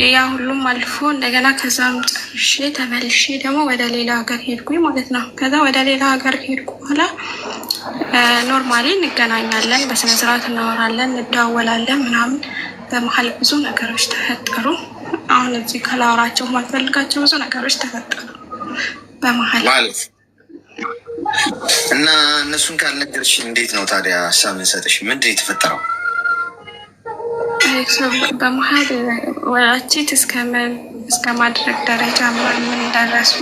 Speaker 4: ያ ሁሉም አልፎ እንደገና ከዛም ጨርሼ ተመልሼ ደግሞ ወደ ሌላ ሀገር ሄድኩኝ ማለት ነው። ከዛ ወደ ሌላ ሀገር ሄድኩ በኋላ ኖርማሊ እንገናኛለን፣ በስነስርዓት እናወራለን፣ እንደዋወላለን ምናምን። በመሀል ብዙ ነገሮች ተፈጠሩ። አሁን እዚህ ካላወራቸው ማልፈልጋቸው ብዙ ነገሮች ተፈጠሩ በመሀል
Speaker 2: ማለት እና እነሱን ካልነገርሽ እንዴት ነው ታዲያ ሀሳብ እንሰጥሽ? ምንድን ነው የተፈጠረው?
Speaker 4: በመሀል ወላቼት እስከ ማድረግ ደረጃ ምን ደረሰ።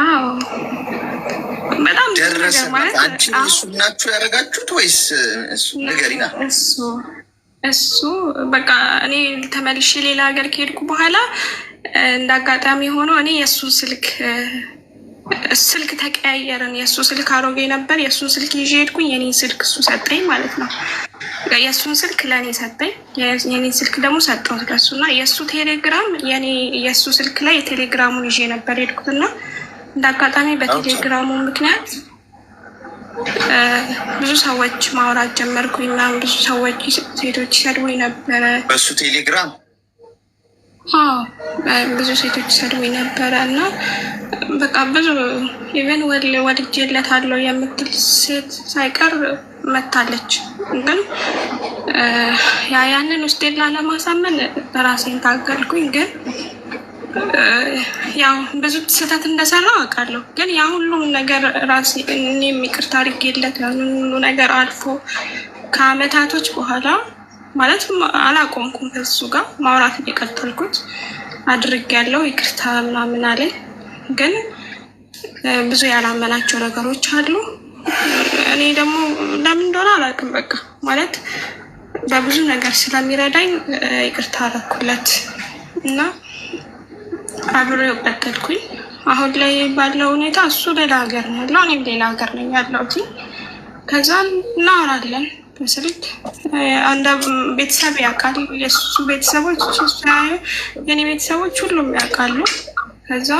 Speaker 4: አዎ በጣም
Speaker 2: ደረሰ። አንቺ እሱ ናችሁ ያደረጋችሁት ወይስ እሱ? ንገሪና።
Speaker 4: እሱ በቃ እኔ ተመልሼ ሌላ ሀገር ከሄድኩ በኋላ እንደ አጋጣሚ ሆኖ እኔ የእሱን ስልክ ተቀያየርን። የእሱ ስልክ አሮጌ ነበር። የእሱን ስልክ ይዤ ሄድኩኝ። የኔን ስልክ እሱ ሰጠኝ ማለት ነው። የእሱን ስልክ ለእኔ ሰጠኝ፣ የኔን ስልክ ደግሞ ሰጠሁት ለእሱ እና የእሱ ቴሌግራም የእሱ ስልክ ላይ የቴሌግራሙን ይዤ ነበር ሄድኩትና እንደ አጋጣሚ በቴሌግራሙ ምክንያት ብዙ ሰዎች ማውራት ጀመርኩኝ እና ብዙ ሰዎች ሴቶች ይሰድቡኝ ነበረ
Speaker 2: በሱ ቴሌግራም።
Speaker 4: ብዙ ሴቶች ይሰድቡኝ ነበረ እና በቃ ብዙ ኢቨን ወድጄለታለሁ የምትል ሴት ሳይቀር መታለች። ግን ያንን ውስጤን ላለማሳመን ራሴን ታገልኩኝ። ግን ያው ብዙ ስህተት እንደሰራው አውቃለሁ። ግን ያ ሁሉም ነገር ራሴ እኔም ይቅርታ አድርጌለት ሁሉ ነገር አልፎ ከአመታቶች በኋላ ማለት አላቆምኩም። ከሱ ጋር ማውራት እየቀጠልኩት አድርጌያለሁ። ይቅርታ ምናምን አለኝ። ግን ብዙ ያላመናቸው ነገሮች አሉ። እኔ ደግሞ ለምን እንደሆነ አላውቅም። በቃ ማለት በብዙ ነገር ስለሚረዳኝ ይቅርታ አደረኩለት እና አብሬው ቀጠልኩኝ። አሁን ላይ ባለው ሁኔታ እሱ ሌላ ሀገር ነው ያለው፣ እኔም ሌላ ሀገር ነኝ ያለሁት። ከዛ እናወራለን በስልክ። አንድ ቤተሰብ ያውቃል፣ የእሱ ቤተሰቦች፣ የኔ ቤተሰቦች ሁሉም ያውቃሉ። ከዛ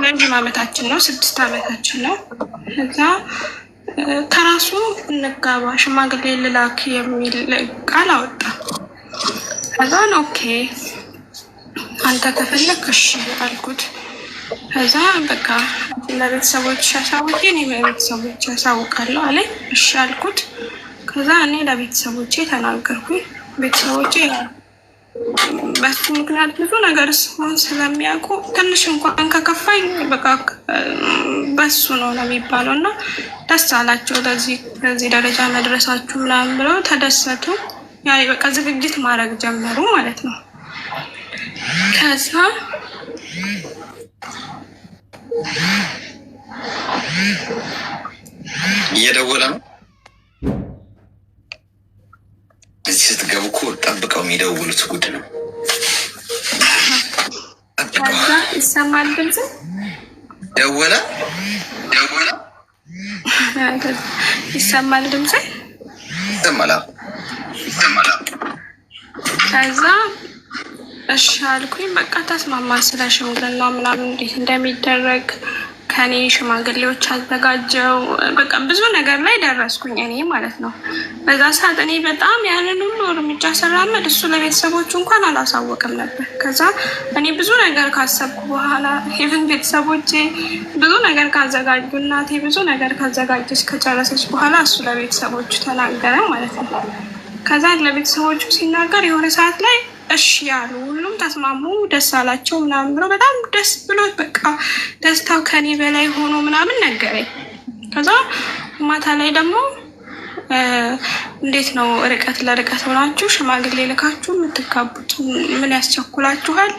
Speaker 4: ረጅም አመታችን ነው፣ 6 አመታችን ነው። ከዛ ከራሱ እንጋባ ሽማግሌ ልላክ የሚል ቃል አወጣ። ከዛን ኦኬ አንተ ከፈለክ እሺ አልኩት። ከዛ በቃ ለቤተሰቦች ያሳውቄ እኔ ለቤተሰቦች ያሳውቃለሁ አለኝ። እሺ አልኩት። ከዛ እኔ ለቤተሰቦቼ ተናገርኩኝ። ቤተሰቦቼ በሱ ምክንያት ብዙ ነገር ሲሆን ስለሚያውቁ ትንሽ እንኳን ከከፋኝ በቃ በሱ ነው የሚባለው እና ደስ አላቸው። ለዚህ ደረጃ መድረሳችሁ ምናምን ብለው ተደሰቱ። ያ በቃ ዝግጅት ማድረግ ጀመሩ ማለት ነው። ከዛ
Speaker 2: እየደወለ ነው። እዚህ ስትገቡ እኮ ጠብቀው የሚደውሉት ጉድ ነው።
Speaker 4: ይሰማል ድምፅ።
Speaker 2: ደወለ
Speaker 4: ይሰማል ድምፅ
Speaker 2: ይሰማል።
Speaker 4: ከዛ እሺ አልኩኝ። በቃ ተስማማ። ስለ ሽምግልና ምናምን እንዴት እንደሚደረግ ከኔ ሽማግሌዎች አዘጋጀው። በቃ ብዙ ነገር ላይ ደረስኩኝ እኔ ማለት ነው። በዛ ሰዓት እኔ በጣም ያንን ሁሉ እርምጃ ስራመድ እሱ ለቤተሰቦቹ እንኳን አላሳወቅም ነበር። ከዛ እኔ ብዙ ነገር ካሰብኩ በኋላ ኢቭን ቤተሰቦቼ ብዙ ነገር ካዘጋጁ፣ እናቴ ብዙ ነገር ካዘጋጀች ከጨረሰች በኋላ እሱ ለቤተሰቦቹ ተናገረ ማለት ነው። ከዛ ለቤተሰቦቹ ሲናገር የሆነ ሰዓት ላይ እሺ ያሉ፣ ሁሉም ተስማሙ፣ ደስ አላቸው ምናምን ብሎ በጣም ደስ ብሎት በቃ ደስታው ከኔ በላይ ሆኖ ምናምን ነገረኝ። ከዛ ማታ ላይ ደግሞ እንዴት ነው ርቀት ለርቀት ሆናችሁ ሽማግሌ ልካችሁ የምትጋቡት ምን ያስቸኩላችኋል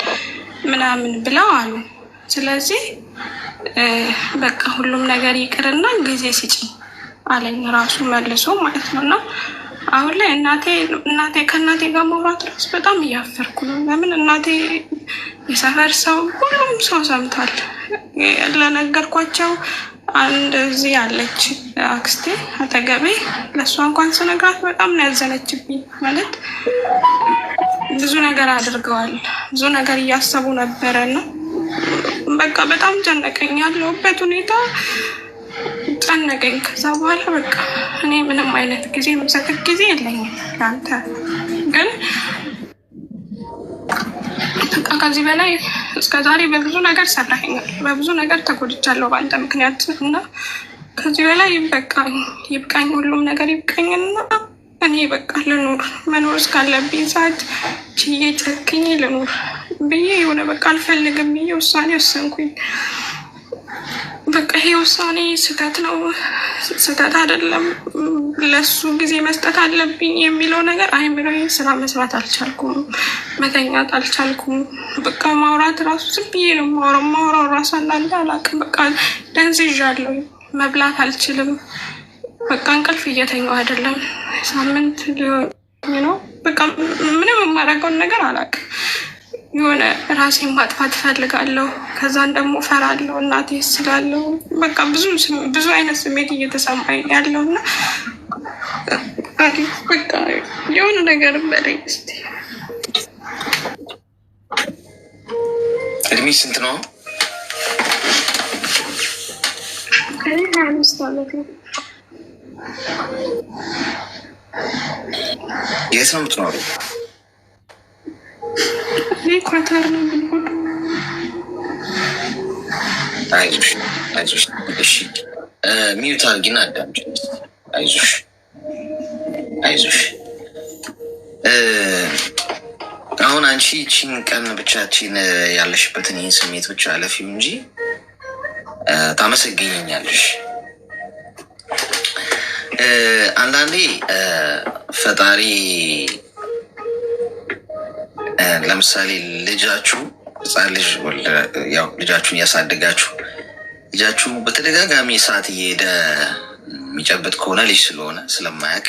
Speaker 4: ምናምን ብለው አሉ። ስለዚህ በቃ ሁሉም ነገር ይቅርና ጊዜ ስጪ አለኝ ራሱ መልሶ ማለት ነው። እና አሁን ላይ እናቴ ከእናቴ ጋር ማውራት ራሱ በጣም እያፈርኩ ነው። ለምን እናቴ የሰፈር ሰው ሁሉም ሰው ሰምቷል። ለነገርኳቸው አንድ እዚህ ያለች አክስቴ አጠገቤ ለእሷ እንኳን ስነግራት በጣም ነው ያዘነችብኝ። ማለት ብዙ ነገር አድርገዋል፣ ብዙ ነገር እያሰቡ ነበረ እና በቃ በጣም ጨነቀኝ። ያለሁበት ሁኔታ ጨነቀኝ። ከዛ በኋላ በቃ እኔ ምንም አይነት ጊዜ የምሰጥህ ጊዜ የለኝም ለአንተ ግን በቃ ከዚህ በላይ እስከ ዛሬ በብዙ ነገር ሰራኸኛል፣ በብዙ ነገር ተጎድቻለሁ በአንተ ምክንያት እና ከዚህ በላይ ይብቃኝ፣ ሁሉም ነገር ይብቃኝና እኔ በቃ ልኑር፣ መኖር እስካለብኝ ሰዓት ችዬ ጨክኜ ልኑር ብዬ የሆነ በቃ አልፈልግም ብዬ ውሳኔ ወሰንኩኝ። በቃ ይሄ ውሳኔ ስህተት ነው፣ ስህተት አይደለም፣ ለሱ ጊዜ መስጠት አለብኝ የሚለው ነገር አይምሮዬ ስራ መስራት አልቻልኩም፣ መተኛት አልቻልኩም። በቃ ማውራት ራሱ ዝም ብዬ ነው ማውራው ራሱ አንዳንዴ አላውቅም። በቃ ደንዝዣለሁ፣ መብላት አልችልም። በቃ እንቅልፍ እየተኛሁ አይደለም፣ ሳምንት ሊሆን ነው። በቃ ምንም የማደርገውን ነገር አላውቅም። የሆነ ራሴን ማጥፋት እፈልጋለሁ፣ ከዛን ደግሞ እፈራለሁ፣ እናቴ ስላለው በቃ ብዙ አይነት ስሜት እየተሰማኝ ያለው እና በቃ የሆነ ነገር በለኝ እስኪ።
Speaker 2: እድሜ ስንት ነው?
Speaker 4: 25 ዓመት ነው።
Speaker 2: የት ነው የምትኖሪው?
Speaker 4: ኳታር ነው የምንሆን።
Speaker 2: አይዞሽ። እሺ ሚዩት አድርጊና አዳምጪ። አይዞሽ። አሁን አንቺ ቺን ቀን ብቻችን ያለሽበትን ይህን ስሜቶች አለፊው እንጂ ታመሰግኘኛለሽ። አንዳንዴ ፈጣሪ ለምሳሌ ልጃችሁ ህፃን ልጅ ያው ልጃችሁን እያሳደጋችሁ ልጃችሁ በተደጋጋሚ ሰዓት እየሄደ የሚጨብጥ ከሆነ ልጅ ስለሆነ ስለማያውቅ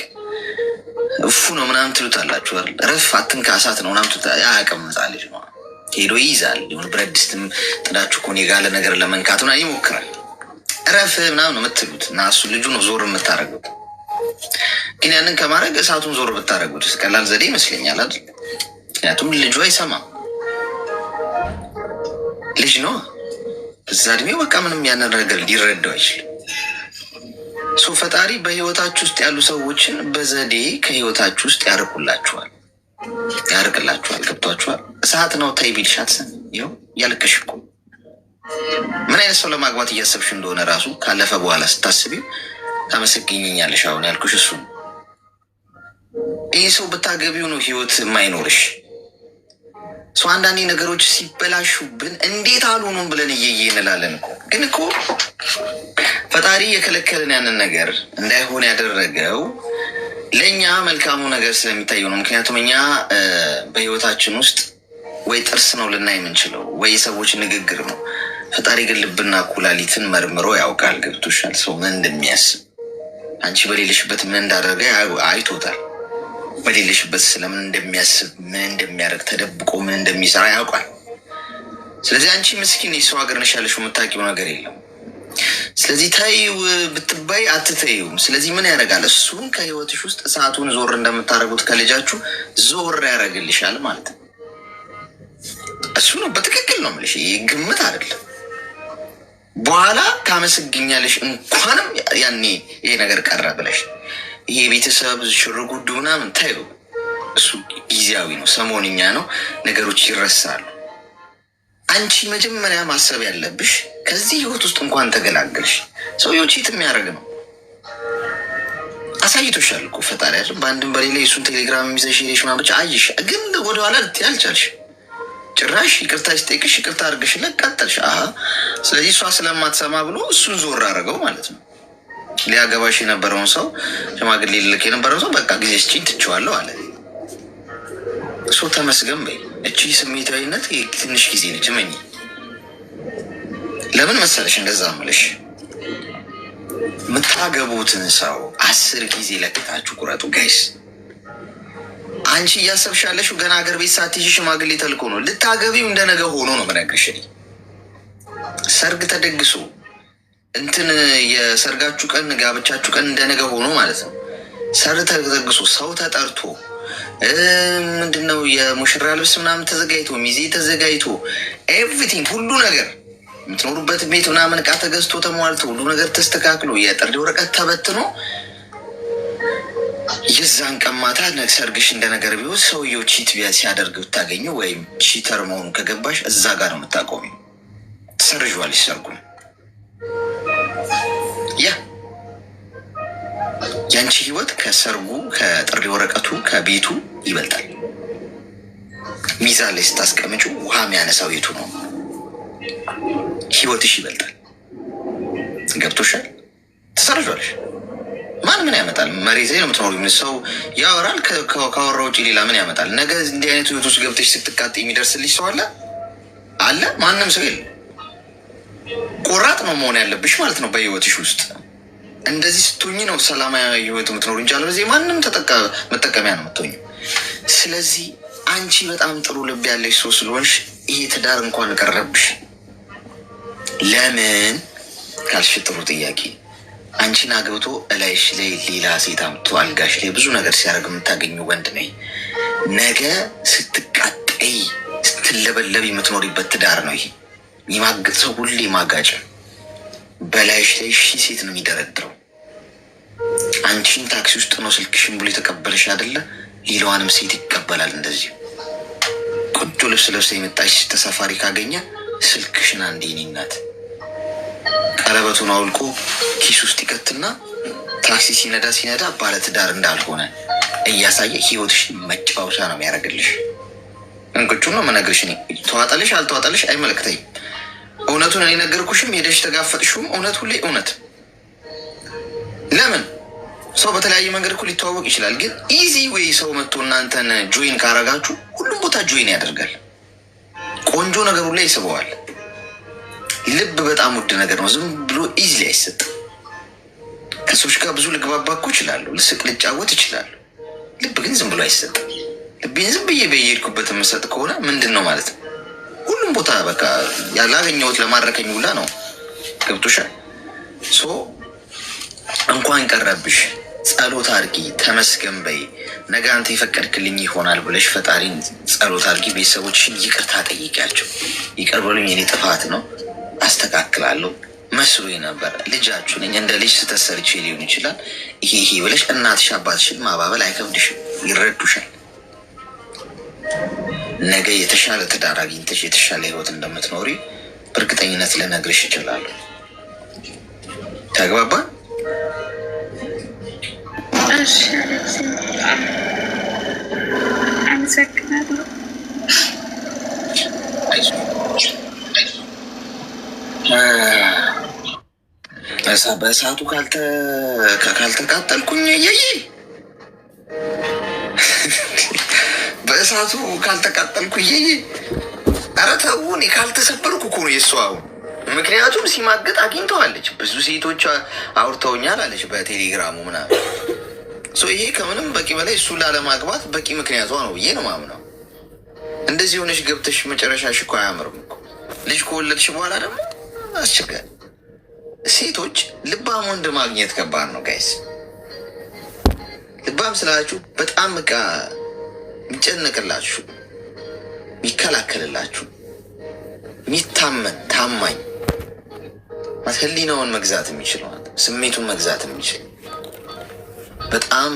Speaker 2: እፉ ነው ምናምን ትሉታላችሁ አይደል? ረፍ አትንካ እሳት ነው ምናምን ትሉታ። አያውቅም ህፃን ልጅ ነው ሄዶ ይይዛል። የሆነ ብረት ድስትም ጥዳችሁ ከሆነ የጋለ ነገር ለመንካት ምናምን ይሞክራል። ረፍ ምናምን ነው የምትሉት እና እሱ ልጁ ነው ዞር የምታደርጉት። ግን ያንን ከማድረግ እሳቱን ዞር ብታደርጉት ቀላል ዘዴ ይመስለኛል አይደል? ምክንያቱም ልጁ አይሰማም፣ ልጅ ነው በዛ እድሜው። በቃ ምንም ያንን ነገር ሊረዳው አይችልም። ፈጣሪ በህይወታችሁ ውስጥ ያሉ ሰዎችን በዘዴ ከህይወታችሁ ውስጥ ያርቅላችኋል። ገብቷችኋል? እሳት ነው ታይ ቢልሻት ይኸው እያለቀሽ እኮ ምን አይነት ሰው ለማግባት እያሰብሽ እንደሆነ ራሱ ካለፈ በኋላ ስታስቢው ታመሰግኝኛለሽ። አሁን ያልኩሽ እሱ ነው። ይህ ሰው ብታገቢው ነው ህይወት የማይኖርሽ። ሰው አንዳንዴ ነገሮች ሲበላሹብን እንዴት አልሆኑም ብለን እየየ እንላለን እኮ። ግን እኮ ፈጣሪ የከለከልን ያንን ነገር እንዳይሆን ያደረገው ለእኛ መልካሙ ነገር ስለሚታየው ነው። ምክንያቱም እኛ በህይወታችን ውስጥ ወይ ጥርስ ነው ልናይ የምንችለው ወይ የሰዎች ንግግር ነው። ፈጣሪ ግን ልብና ኩላሊትን መርምሮ ያውቃል። ገብቶሻል? ሰው ምን እንደሚያስብ አንቺ በሌለሽበት ምን እንዳደረገ አይቶታል። በሌለሽበት ስለምን እንደሚያስብ ምን እንደሚያደርግ ተደብቆ ምን እንደሚሰራ ያውቃል። ስለዚህ አንቺ ምስኪን የሰው ሀገር ነሽ ያለሽው የምታውቂው ነገር የለም። ስለዚህ ተይው ብትባይ አትተይውም። ስለዚህ ምን ያደርጋል? እሱን ከህይወትሽ ውስጥ እሳቱን ዞር እንደምታደርጉት ከልጃችሁ ዞር ያደርግልሻል ማለት ነው። እሱ ነው በትክክል ነው የምልሽ፣ ግምት አይደለም። በኋላ ካመሰግኛለሽ እንኳንም ያኔ ይሄ ነገር ቀረ ብለሽ ይሄ ቤተሰብ ሽርጉዱ ምናምን ታዩ፣ እሱ ጊዜያዊ ነው፣ ሰሞንኛ ነው፣ ነገሮች ይረሳሉ። አንቺ መጀመሪያ ማሰብ ያለብሽ ከዚህ ህይወት ውስጥ እንኳን ተገላገልሽ። ሰውየው ቺት የሚያደርግ ነው፣ አሳይቶሻል እኮ ፈጣሪ አይደል? በአንድም በሌላ የሱን ቴሌግራም የሚዘሽ ሄደሽ ምናምን ብቻ አየሽ፣ ግን ወደኋላ ልትይ አልቻልሽ። ጭራሽ ይቅርታ ሲጠይቅሽ ይቅርታ አድርገሽለት ቀጠልሽ። ስለዚህ እሷ ስለማትሰማ ብሎ እሱን ዞር አድርገው ማለት ነው። ሊያገባሽ የነበረውን ሰው ሽማግሌ ልልክ የነበረውን ሰው በቃ ጊዜ ስጪኝ ትቼዋለሁ አለ። እሱ ተመስገን በይ። እቺ ስሜታዊነት ትንሽ ጊዜ ነች። መኝ ለምን መሰለሽ እንደዛ ምልሽ፣ የምታገቡትን ሰው 10 ጊዜ ለቅታችሁ ቁረጡ ጋይስ። አንቺ እያሰብሻለሽው ገና ሀገር ቤት ሳትይዥ ሽማግሌ ተልኮ ነው። ልታገቢው እንደነገ ሆኖ ነው በነግርሽ። ሰርግ ተደግሶ እንትን የሰርጋችሁ ቀን ጋብቻችሁ ቀን እንደነገ ሆኖ ማለት ነው። ሰርግ ተደግሶ ሰው ተጠርቶ ምንድነው የሙሽራ ልብስ ምናምን ተዘጋጅቶ ሚዜ ተዘጋጅቶ ኤቭሪቲንግ ሁሉ ነገር የምትኖሩበት ቤት ምናምን እቃ ተገዝቶ ተሟልቶ ሁሉ ነገር ተስተካክሎ የጥሪ ወረቀት ተበትኖ የዛን ቀን ማታ ሰርግሽ እንደነገር ቢሆን ሰውየው ቺት ሲያደርግ ብታገኘው ወይም ቺተር መሆኑ ከገባሽ እዛ ጋር ነው የምታቆሚው። ትሰርዥዋለሽ ሰርጉን። ያንቺ ህይወት ከሰርጉ ከጥሪ ወረቀቱ ከቤቱ ይበልጣል። ሚዛን ላይ ስታስቀምጪው ውሃ የሚያነሳው የቱ ነው? ህይወትሽ ይበልጣል። ገብቶሻል? ትሰርዣለሽ። ማን ምን ያመጣል? መሬት ላይ ነው የምትኖሩ። ሰው ያወራል፣ ካወራ ውጭ ሌላ ምን ያመጣል? ነገ እንዲህ አይነቱ ህይወት ውስጥ ገብተሽ ስትቃጥ የሚደርስልሽ ሰው አለ? ማንም ሰው የለም። ቆራጥ ነው መሆን ያለብሽ ማለት ነው በህይወትሽ ውስጥ። እንደዚህ ስትሆኝ ነው ሰላማዊ ህይወት የምትኖሩ እንጂ አለበለዚያ ማንም መጠቀሚያ ነው የምትሆኝ። ስለዚህ አንቺ በጣም ጥሩ ልብ ያለሽ ሰው ስለሆንሽ ይሄ ትዳር እንኳን ቀረብሽ። ለምን ካልሽ ጥሩ ጥያቄ። አንቺን አግብቶ እላይሽ ላይ ሌላ ሴት አምጥቶ አልጋሽ ላይ ብዙ ነገር ሲያደርግ የምታገኘው ወንድ ነኝ። ነገ ስትቃጠይ ስትለበለብ የምትኖሪበት ትዳር ነው ይሄ። የማገጥ ሰው ሁሌ ማጋጭ በላይሽ ላይ ሴት ነው የሚደረድረው። አንቺን ታክሲ ውስጥ ነው ስልክሽን ብሎ የተቀበለሽ አይደለ? ሌላዋንም ሴት ይቀበላል። እንደዚህ ቆንጆ ልብስ ለብሳ የመጣች ተሳፋሪ ካገኘ ስልክሽን አንዴ የኔ እናት ቀለበቱን አውልቆ ኪስ ውስጥ ይከትና ታክሲ ሲነዳ ባለትዳር እንዳልሆነ እያሳየ ህይወትሽን መጫወቻ ነው የሚያደርግልሽ። እንቅጩን ነው መነግርሽ። ተዋጣልሽ አልተዋጣልሽ አይመለከተኝም። እውነቱን እኔ ነገርኩሽም ሄደሽ ተጋፈጥሽም እውነት ሁሌ እውነት። ለምን ሰው በተለያየ መንገድ እኮ ሊተዋወቅ ይችላል። ግን ኢዚ ወይ ሰው መጥቶ እናንተን ጆይን ካረጋችሁ ሁሉም ቦታ ጆይን ያደርጋል። ቆንጆ ነገሩ ላይ ይስበዋል። ልብ በጣም ውድ ነገር ነው። ዝም ብሎ ኢዚ ላይ አይሰጥም። ከሰዎች ጋር ብዙ ልግባባ እኮ እችላለሁ፣ ልስቅ ልጫወት እችላለሁ። ልብ ግን ዝም ብሎ አይሰጥም። ልቤን ዝም ብዬ በየሄድኩበት የምሰጥ ከሆነ ምንድን ነው ማለት ነው? ሁሉም ቦታ በቃ ያላገኘሁት ለማድረከኝ ሁላ ነው። ገብቶሻል? እንኳን ቀረብሽ። ጸሎት አድርጊ፣ ተመስገን በይ። ነገ አንተ የፈቀድክልኝ ይሆናል ብለሽ ፈጣሪን ጸሎት አድርጊ። ቤተሰቦችሽን ይቅርታ ጠይቂያቸው። ይቅር በሉኝ፣ የኔ ጥፋት ነው፣ አስተካክላለሁ፣ መስሎኝ ነበር፣ ልጃችሁ ነኝ፣ እንደ ልጅ ስህተት ሰርቼ ሊሆን ይችላል፣ ይሄ ብለሽ እናትሽ አባትሽን ማባበል አይከብድሽም፣ ይረዱሻል። ነገ የተሻለ ትዳር አግኝተሽ የተሻለ ህይወት እንደምትኖሪ በእርግጠኝነት ልነግርሽ ይችላሉ። ተግባባን?
Speaker 5: እሺ፣ አመሰግናለሁ።
Speaker 2: በእሳቱ ካልተቃጠልኩኝ እየዬ በእሳቱ ካልተቃጠልኩ እየዬ፣ ኧረ ተው፣ እኔ ካልተሰበርኩ እኮ ነው የእሱ። አሁን ምክንያቱም ሲማግጥ አግኝተዋለች። ብዙ ሴቶች አውርተውኛል አለች በቴሌግራሙ ምናምን። ይሄ ከምንም በቂ በላይ እሱ ላለማግባት በቂ ምክንያቷ ነው ብዬ ነው ማምነው። እንደዚህ ሆነሽ ገብተሽ መጨረሻሽ እኮ አያምርም እኮ። ልጅ ከወለድሽ በኋላ ደግሞ አስቸጋሪ። ሴቶች ልባም ወንድ ማግኘት ከባድ ነው ጋይስ። ልባም ስላችሁ በጣም በቃ የሚጨነቅላችሁ፣ የሚከላከልላችሁ፣ የሚታመን ታማኝ፣ ህሊናውን መግዛት የሚችል ስሜቱን መግዛት የሚችል በጣም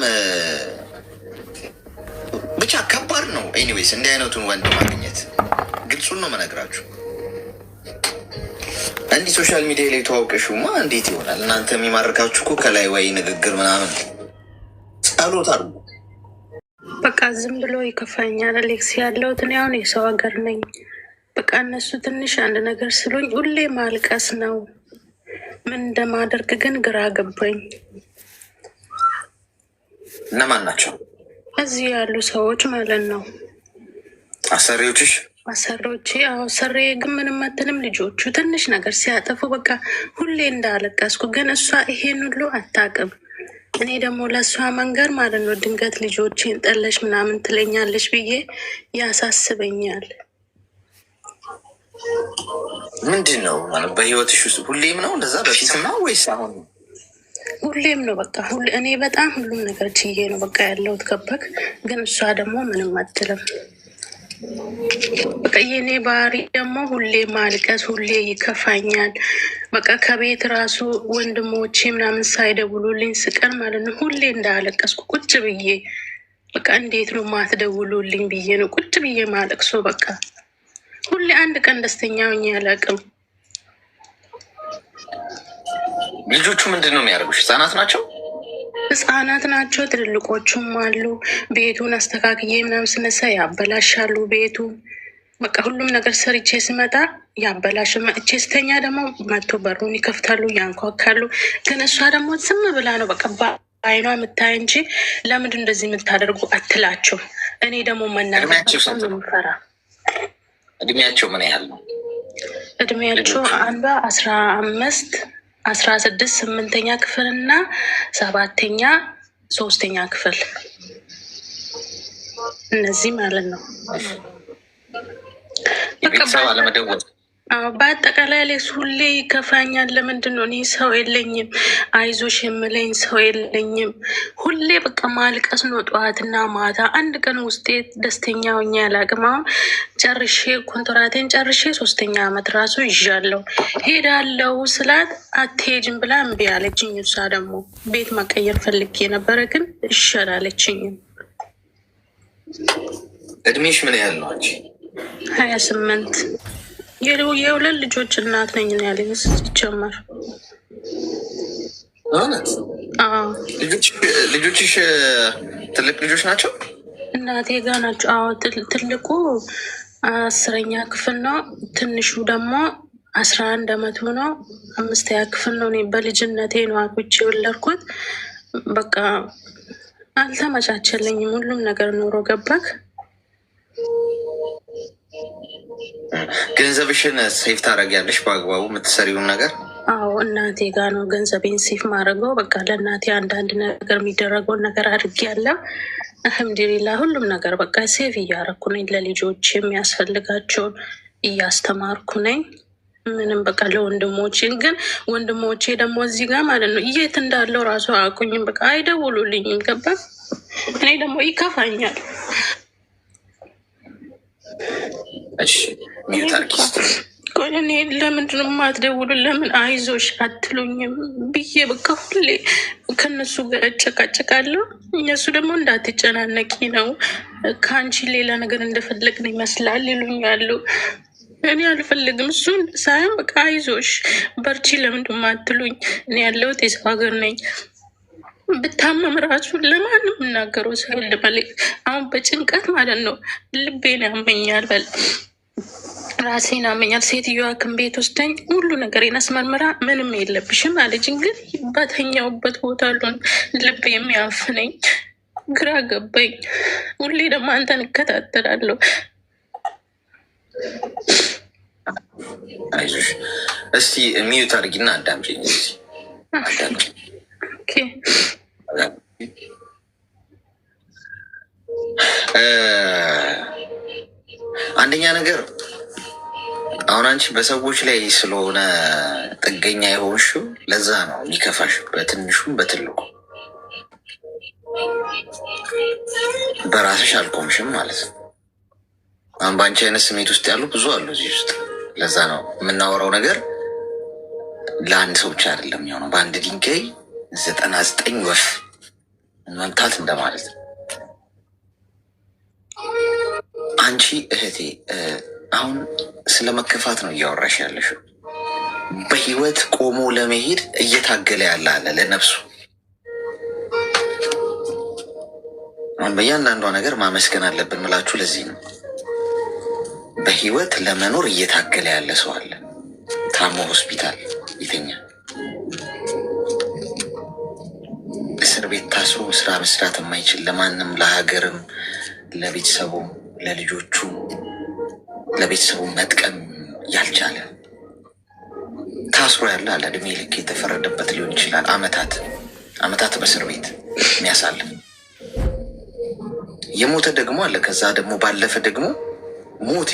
Speaker 2: ብቻ ከባድ ነው። ኤኒዌይስ እንዲህ አይነቱን ወንድ ማግኘት ግልጹን ነው መነግራችሁ። እንዲህ ሶሻል ሚዲያ ላይ ተዋውቀሽማ እንዴት ይሆናል? እናንተ የሚማርካችሁ እኮ ከላይ ወይ ንግግር ምናምን ጸሎት አድርጉ።
Speaker 5: በቃ ዝም ብሎ ይከፋኛል። አሌክስ ያለሁት እኔ አሁን የሰው ሀገር ነኝ። በቃ እነሱ ትንሽ አንድ ነገር ስሉኝ ሁሌ ማልቀስ ነው። ምን እንደማደርግ ግን ግራ ገባኝ።
Speaker 2: እነማን ናቸው?
Speaker 5: እዚህ ያሉ ሰዎች ማለት ነው።
Speaker 2: አሰሪዎችሽ?
Speaker 5: አሰሪዎቼ? አዎ ሰሬ ግን ምንም አትልም። ልጆቹ ትንሽ ነገር ሲያጠፉ በቃ ሁሌ እንዳለቀስኩ፣ ግን እሷ ይሄን ሁሉ አታውቅም። እኔ ደግሞ ለእሷ መንገር ማለት ነው ድንገት ልጆቼን ጠለሽ ምናምን ትለኛለች ብዬ ያሳስበኛል።
Speaker 2: ምንድን ነው ማለት በህይወትሽ ውስጥ ሁሌም ነው እንደዛ? በፊትም ነው ወይስ አሁን?
Speaker 5: ሁሌም ነው በቃ እኔ በጣም ሁሉም ነገር ችዬ ነው በቃ ያለሁት ገባክ። ግን እሷ ደግሞ ምንም አትልም። በቃ የኔ ባህሪ ደግሞ ሁሌ ማልቀስ፣ ሁሌ ይከፋኛል። በቃ ከቤት ራሱ ወንድሞቼ ምናምን ሳይደውሉልኝ ስቀር ማለት ነው ሁሌ እንዳለቀስኩ ቁጭ ብዬ በቃ እንዴት ነው ማትደውሉልኝ ብዬ ነው ቁጭ ብዬ ማለቅሶ። በቃ ሁሌ አንድ ቀን ደስተኛ ሆኜ አላውቅም።
Speaker 2: ልጆቹ ምንድን ነው የሚያደርጉሽ? ህጻናት ናቸው?
Speaker 5: ህጻናት ናቸው። ትልልቆቹም አሉ። ቤቱን አስተካክዬ ምናምን ስነሳ ያበላሻሉ ቤቱ። በቃ ሁሉም ነገር ሰርቼ ስመጣ ያበላሽ። መጥቼ ስተኛ ደግሞ መጥቶ በሩን ይከፍታሉ፣ ያንኳካሉ። ግን እሷ ደግሞ ዝም ብላ ነው በቃ በአይኗ የምታይ እንጂ ለምንድን እንደዚህ የምታደርጉ አትላቸው። እኔ ደግሞ መናፈራ።
Speaker 2: እድሜያቸው ምን ያህል ነው?
Speaker 5: እድሜያቸው አንዷ 15 16 8ኛ ክፍል እና 7ኛ 3ኛ ክፍል እነዚህ ማለት ነው።
Speaker 2: ቤተሰብ አለመደወል
Speaker 5: በአጠቃላይ ላይ ሁሌ ይከፋኛል። ለምንድን ነው እኔ ሰው የለኝም፣ አይዞሽ የምለኝ ሰው የለኝም። ሁሌ በቃ ማልቀስ ነው ጠዋትና ማታ። አንድ ቀን ውስጤ ደስተኛ ሆኜ አላውቅም። አሁን ጨርሼ ኮንትራቴን ጨርሼ 3ኛ ዓመት ራሱ ይዣለሁ። ሄዳለው ስላት አትሄጅም ብላ እምቢ አለችኝ። እሷ ደግሞ ቤት መቀየር ፈልጌ ነበረ ግን ይሻላለችኝም።
Speaker 2: እድሜሽ ምን ያህል ነው አንቺ?
Speaker 5: 28 የሁለት ልጆች እናት ነኝ ነው ያለኝ ሲጀመር።
Speaker 2: እውነት? ልጆችሽ ትልቅ ልጆች ናቸው?
Speaker 5: እናቴ ጋር ናቸው። አዎ ትልቁ 10ኛ ክፍል ነው። ትንሹ ደግሞ 11 ዓመቱ ነው። 5ኛ ክፍል ነው። እኔ በልጅነቴ ነው አግብቼ የወለድኩት። በቃ አልተመቻቸልኝም ሁሉም ነገር ኖሮ ገባክ።
Speaker 2: ገንዘብሽን ሴፍ ታደርጊያለሽ በአግባቡ የምትሰሪውን ነገር?
Speaker 5: አዎ እናቴ ጋር ነው ገንዘቤን ሴፍ ማድረገው። በቃ ለእናቴ አንዳንድ ነገር የሚደረገውን ነገር አድርጌያለሁ። አልሐምዱሊላህ ሁሉም ነገር በቃ ሴፍ እያደረኩ ነኝ። ለልጆች የሚያስፈልጋቸውን እያስተማርኩ ነኝ። ምንም በቃ ለወንድሞቼን ግን ወንድሞቼ ደግሞ እዚህ ጋር ማለት ነው የት እንዳለው ራሱ አያውቁኝም። በቃ አይደውሉልኝም። ገባ። እኔ ደግሞ ይከፋኛል። እኔ ለምንድን ነው የማትደውሉ? ለምን አይዞሽ አትሉኝም ብዬ በቃ ሁሌ ከነሱ ጋር እጨቃጨቃለሁ። እነሱ ደግሞ እንዳትጨናነቂ ነው ከአንቺ ሌላ ነገር እንደፈለግን ይመስላል ይሉኛሉ። እኔ አልፈልግም እሱን ሳይሆን በቃ አይዞሽ በርቺ ለምንድን ነው የማትሉኝ? እኔ ያለሁት የሰው ሀገር ነኝ። ብታመም ራሱ ለማንም እናገረው ሰው ልበል። አሁን በጭንቀት ማለት ነው ልቤን ያመኛል፣ በል ራሴን ያመኛል። ሴትዮዋ ሐኪም ቤት ወስደኝ ሁሉ ነገር አስመርምራ ምንም የለብሽም አለችኝ። ግን በተኛውበት ቦታ ሉን ልብ የሚያፍነኝ ግራ ገባኝ። ሁሌ ደግሞ አንተን እከታተላለሁ።
Speaker 2: አይዞሽ እስቲ ሚዩት አድርጊና አዳምጪኝ። አንደኛ ነገር አሁን አንቺ በሰዎች ላይ ስለሆነ ጥገኛ የሆንሽው ለዛ ነው የሚከፋሽ፣ በትንሹም በትልቁ በራስሽ አልቆምሽም ማለት ነው። አሁን በአንቺ አይነት ስሜት ውስጥ ያሉ ብዙ አሉ እዚህ ውስጥ። ለዛ ነው የምናወራው ነገር ለአንድ ሰው ብቻ አይደለም የሚሆነው። በአንድ ድንጋይ 99 ወፍ መምታት እንደማለት ነው። አንቺ እህቴ አሁን ስለ መከፋት ነው እያወራሽ ያለሽው። በህይወት ቆሞ ለመሄድ እየታገለ ያለ አለ ለነፍሱ። አሁን በእያንዳንዷ ነገር ማመስገን አለብን ምላችሁ ለዚህ ነው። በህይወት ለመኖር እየታገለ ያለ ሰው አለ። ታሞ ሆስፒታል ይተኛል። እስር ቤት ታስሮ ስራ መስራት የማይችል ለማንም፣ ለሀገርም፣ ለቤተሰቡ፣ ለልጆቹ፣ ለቤተሰቡ መጥቀም ያልቻለ ታስሮ ያለ አለ። እድሜ ልክ የተፈረደበት ሊሆን ይችላል። አመታት በእስር ቤት የሚያሳልፍ የሞተ ደግሞ አለ። ከዛ ደግሞ ባለፈ ደግሞ ሞት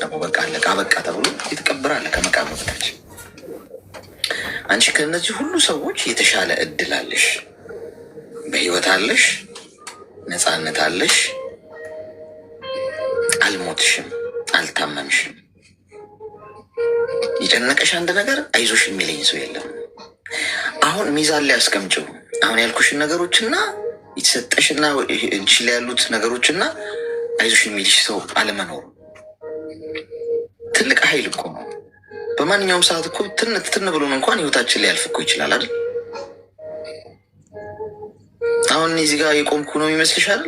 Speaker 2: ደግሞ በቃ አለቃ በቃ ተብሎ የተቀበረ አለ ከመቃብር በታች። አንቺ ከእነዚህ ሁሉ ሰዎች የተሻለ እድል አለሽ። በህይወት አለሽ፣ ነፃነት አለሽ፣ አልሞትሽም፣ አልታመምሽም። የጨነቀሽ አንድ ነገር አይዞሽ የሚለኝ ሰው የለም። አሁን ሚዛን ላይ አስቀምጪው። አሁን ያልኩሽን ነገሮችና የተሰጠሽና እጅ ላይ ያሉት ነገሮችና አይዞሽ የሚልሽ ሰው አለመኖሩ ትልቅ ኃይል እኮ ነው። በማንኛውም ሰዓት እኮ ትን ብሎን እንኳን ህይወታችን ሊያልፍ እኮ ይችላል አይደል? አሁን እዚህ ጋር የቆምኩ ነው ይመስልሻል?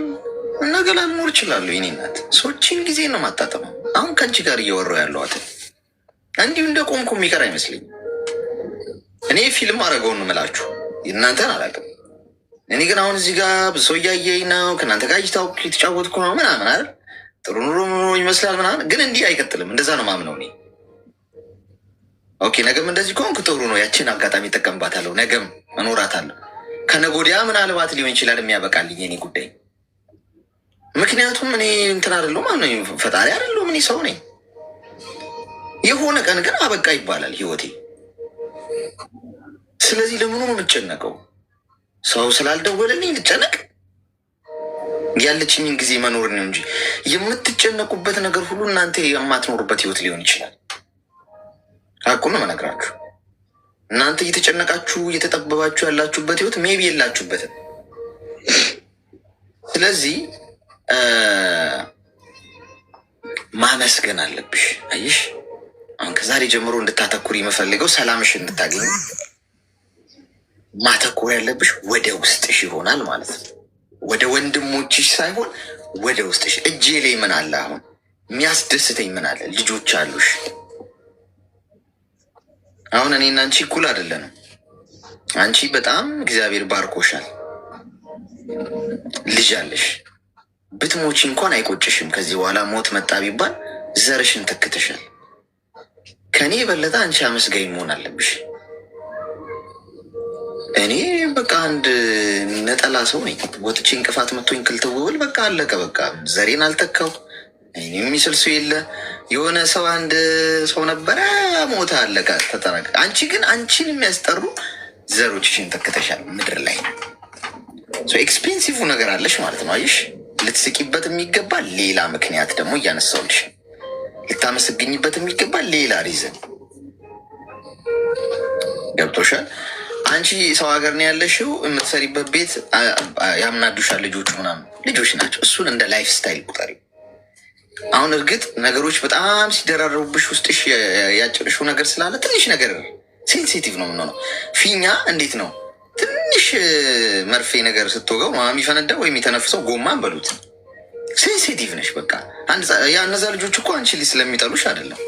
Speaker 2: እና ገላ ልኖር እችላለሁ። የኔ እናት ሰዎችን ጊዜ ነው ማጣጠመው። አሁን ከአንቺ ጋር እየወራሁ ያለኋት እንዲሁ እንደ ቆምኩ የሚቀር አይመስለኝም። እኔ ፊልም አደረገውን ነው የምላችሁ፣ እናንተን አላውቅም። እኔ ግን አሁን እዚህ ጋር ብዙ ሰው እያየኝ ነው፣ ከእናንተ ጋር የተጫወትኩ ነው ምናምን አይደል? ጥሩ ኑሮ ይመስላል ምናምን፣ ግን እንዲህ አይቀጥልም። እንደዛ ነው ማምነው እኔ። ኦኬ ነገም እንደዚህ ከሆንኩ ጥሩ ነው። ያችን አጋጣሚ እጠቀምባታለሁ። ነገም እኖራታለሁ። ከነገ ወዲያ ምናልባት ሊሆን ይችላል የሚያበቃልኝ የኔ ጉዳይ። ምክንያቱም እኔ እንትን አይደለሁም ማለት ነው፣ ፈጣሪ አይደለሁም፣ እኔ ሰው ነኝ። የሆነ ቀን ግን አበቃ ይባላል ህይወቴ። ስለዚህ ለምኑ ነው የምጨነቀው? ሰው ስላልደወለልኝ ልጨነቅ? ያለችኝን ጊዜ መኖር ነው እንጂ የምትጨነቁበት ነገር ሁሉ እናንተ የማትኖሩበት ህይወት ሊሆን ይችላል። ሀቁን ነው የምነግራችሁ። እናንተ እየተጨነቃችሁ እየተጠበባችሁ ያላችሁበት ህይወት ሜቢ የላችሁበትም። ስለዚህ ማመስገን አለብሽ። አይሽ አሁን ከዛሬ ጀምሮ እንድታተኩር የምፈልገው ሰላምሽ እንድታገኝ ማተኮር ያለብሽ ወደ ውስጥሽ ይሆናል ማለት ነው። ወደ ወንድሞችሽ ሳይሆን ወደ ውስጥሽ። እጄ ላይ ምን አለ? አሁን የሚያስደስተኝ ምን አለ? ልጆች አሉሽ። አሁን እኔና አንቺ እኩል አይደለንም። አንቺ በጣም እግዚአብሔር ባርኮሻል፣ ልጅ አለሽ። ብትሞቺ እንኳን አይቆጭሽም። ከዚህ በኋላ ሞት መጣ ቢባል ዘርሽን ተክተሻል። ከኔ የበለጠ አንቺ አመስጋኝ መሆን አለብሽ። እኔ በቃ አንድ ነጠላ ሰው ነኝ። ወጥቼ እንቅፋት መቶኝ ክልትውብል በቃ አለቀ። በቃ ዘሬን አልተካው። የሚስል ሰው የለ። የሆነ ሰው አንድ ሰው ነበረ ሞተ፣ አለቀ፣ ተጠናቀ። አንቺ ግን አንቺን የሚያስጠሩ ዘሮችሽን ተክተሻል ምድር ላይ። ኤክስፔንሲቭ ነገር አለሽ ማለት ነው። አይሽ ልትስቂበት የሚገባ ሌላ ምክንያት ደግሞ እያነሳውልሽ፣ ልታመሰግኝበት የሚገባ ሌላ ሪዝን ገብቶሻል። አንቺ ሰው ሀገር ነው ያለሽው፣ የምትሰሪበት ቤት ያምናዱሻል። ልጆቹ ምናምን ልጆች ናቸው። እሱን እንደ ላይፍ ስታይል ቁጠሪ። አሁን እርግጥ ነገሮች በጣም ሲደራረቡብሽ ውስጥሽ ያጭርሽው ነገር ስላለ ትንሽ ነገር ሴንሲቲቭ ነው የምንሆነው። ፊኛ እንዴት ነው ትንሽ መርፌ ነገር ስትወገው የሚፈነዳው ወይም የተነፍሰው ጎማን በሉት ሴንሲቲቭ ነሽ። በቃ እነዛ ልጆች እኮ አንቺ ልጅ ስለሚጠሉሽ አይደለም፣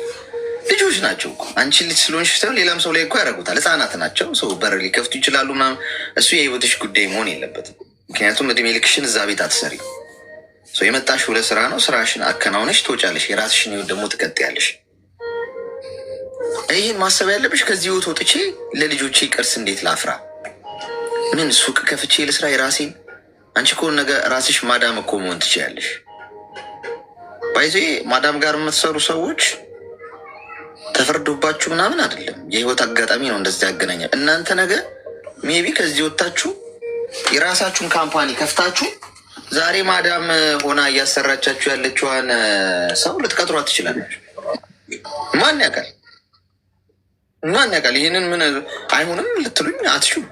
Speaker 2: ልጆች ናቸው እኮ። አንቺ ልጅ ስለሆንሽ ሳይሆን ሌላም ሰው ላይ እኮ ያደርጉታል። ህፃናት ናቸው። ሰው በር ሊከፍቱ ይችላሉ ምናምን። እሱ የህይወትሽ ጉዳይ መሆን የለበትም። ምክንያቱም እድሜ ልክሽን እዛ ቤት አትሰሪ። የመጣሽው ለስራ ነው። ስራሽን አከናውነሽ ትወጫለሽ። የራስሽን ህይወት ደግሞ ትቀጥያለሽ ይህን ማሰብ ያለብሽ ከዚህ ህይወት ወጥቼ ለልጆቼ ቅርስ እንዴት ላፍራ? ምን ሱቅ ከፍቼ ልስራ የራሴን? አንቺ እኮ ነገ ራስሽ ማዳም እኮ መሆን ትችያለሽ። ባይዞ ማዳም ጋር የምትሰሩ ሰዎች ተፈርዶባችሁ ምናምን አይደለም፣ የህይወት አጋጣሚ ነው እንደዚህ ያገናኛል። እናንተ ነገ ሜቢ ከዚህ ወጥታችሁ የራሳችሁን ካምፓኒ ከፍታችሁ ዛሬ ማዳም ሆና እያሰራቻችሁ ያለችዋን ሰው ልትቀጥሯት ትችላለች። ማን ያውቃል? ማን ያውቃል? ይህንን ምን አይሆንም ልትሉኝ አትችሉ።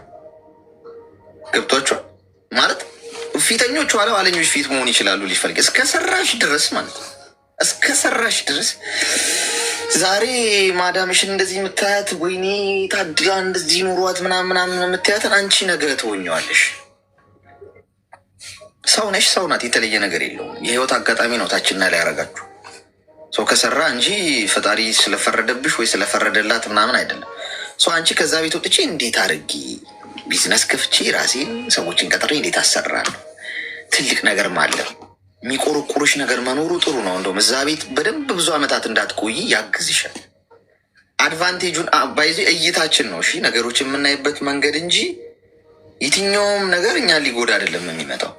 Speaker 2: ገብቷችኋል ማለት ፊተኞች ኋላ ኋለኞች ፊት መሆን ይችላሉ። ሊፈልግ እስከ ሰራሽ ድረስ ማለት ነው። እስከ ሰራሽ ድረስ ዛሬ ማዳምሽን እንደዚህ የምታያት ወይኔ ታድላ እንደዚህ ኑሯት ምናምን የምታያትን አንቺ ነገ ትሆኛዋለሽ። ሰው ነሽ፣ ሰው ናት። የተለየ ነገር የለውም። የህይወት አጋጣሚ ነው ታችና ላይ ያደርጋችሁ ሰው ከሰራ እንጂ ፈጣሪ ስለፈረደብሽ ወይ ስለፈረደላት ምናምን አይደለም። ሰው አንቺ ከዛ ቤት ወጥቼ እንዴት አድርጊ ቢዝነስ ከፍቼ ራሴን ሰዎችን ቀጥሬ እንዴት አሰራለሁ? ትልቅ ነገር ማለት የሚቆረቁርሽ ነገር መኖሩ ጥሩ ነው። እንደውም እዛ ቤት በደንብ ብዙ ዓመታት እንዳትቆይ ያግዝሻል። አድቫንቴጁን ባይዜ እይታችን ነው። እሺ ነገሮች የምናይበት መንገድ እንጂ የትኛውም ነገር እኛን ሊጎዳ አይደለም የሚመጣው።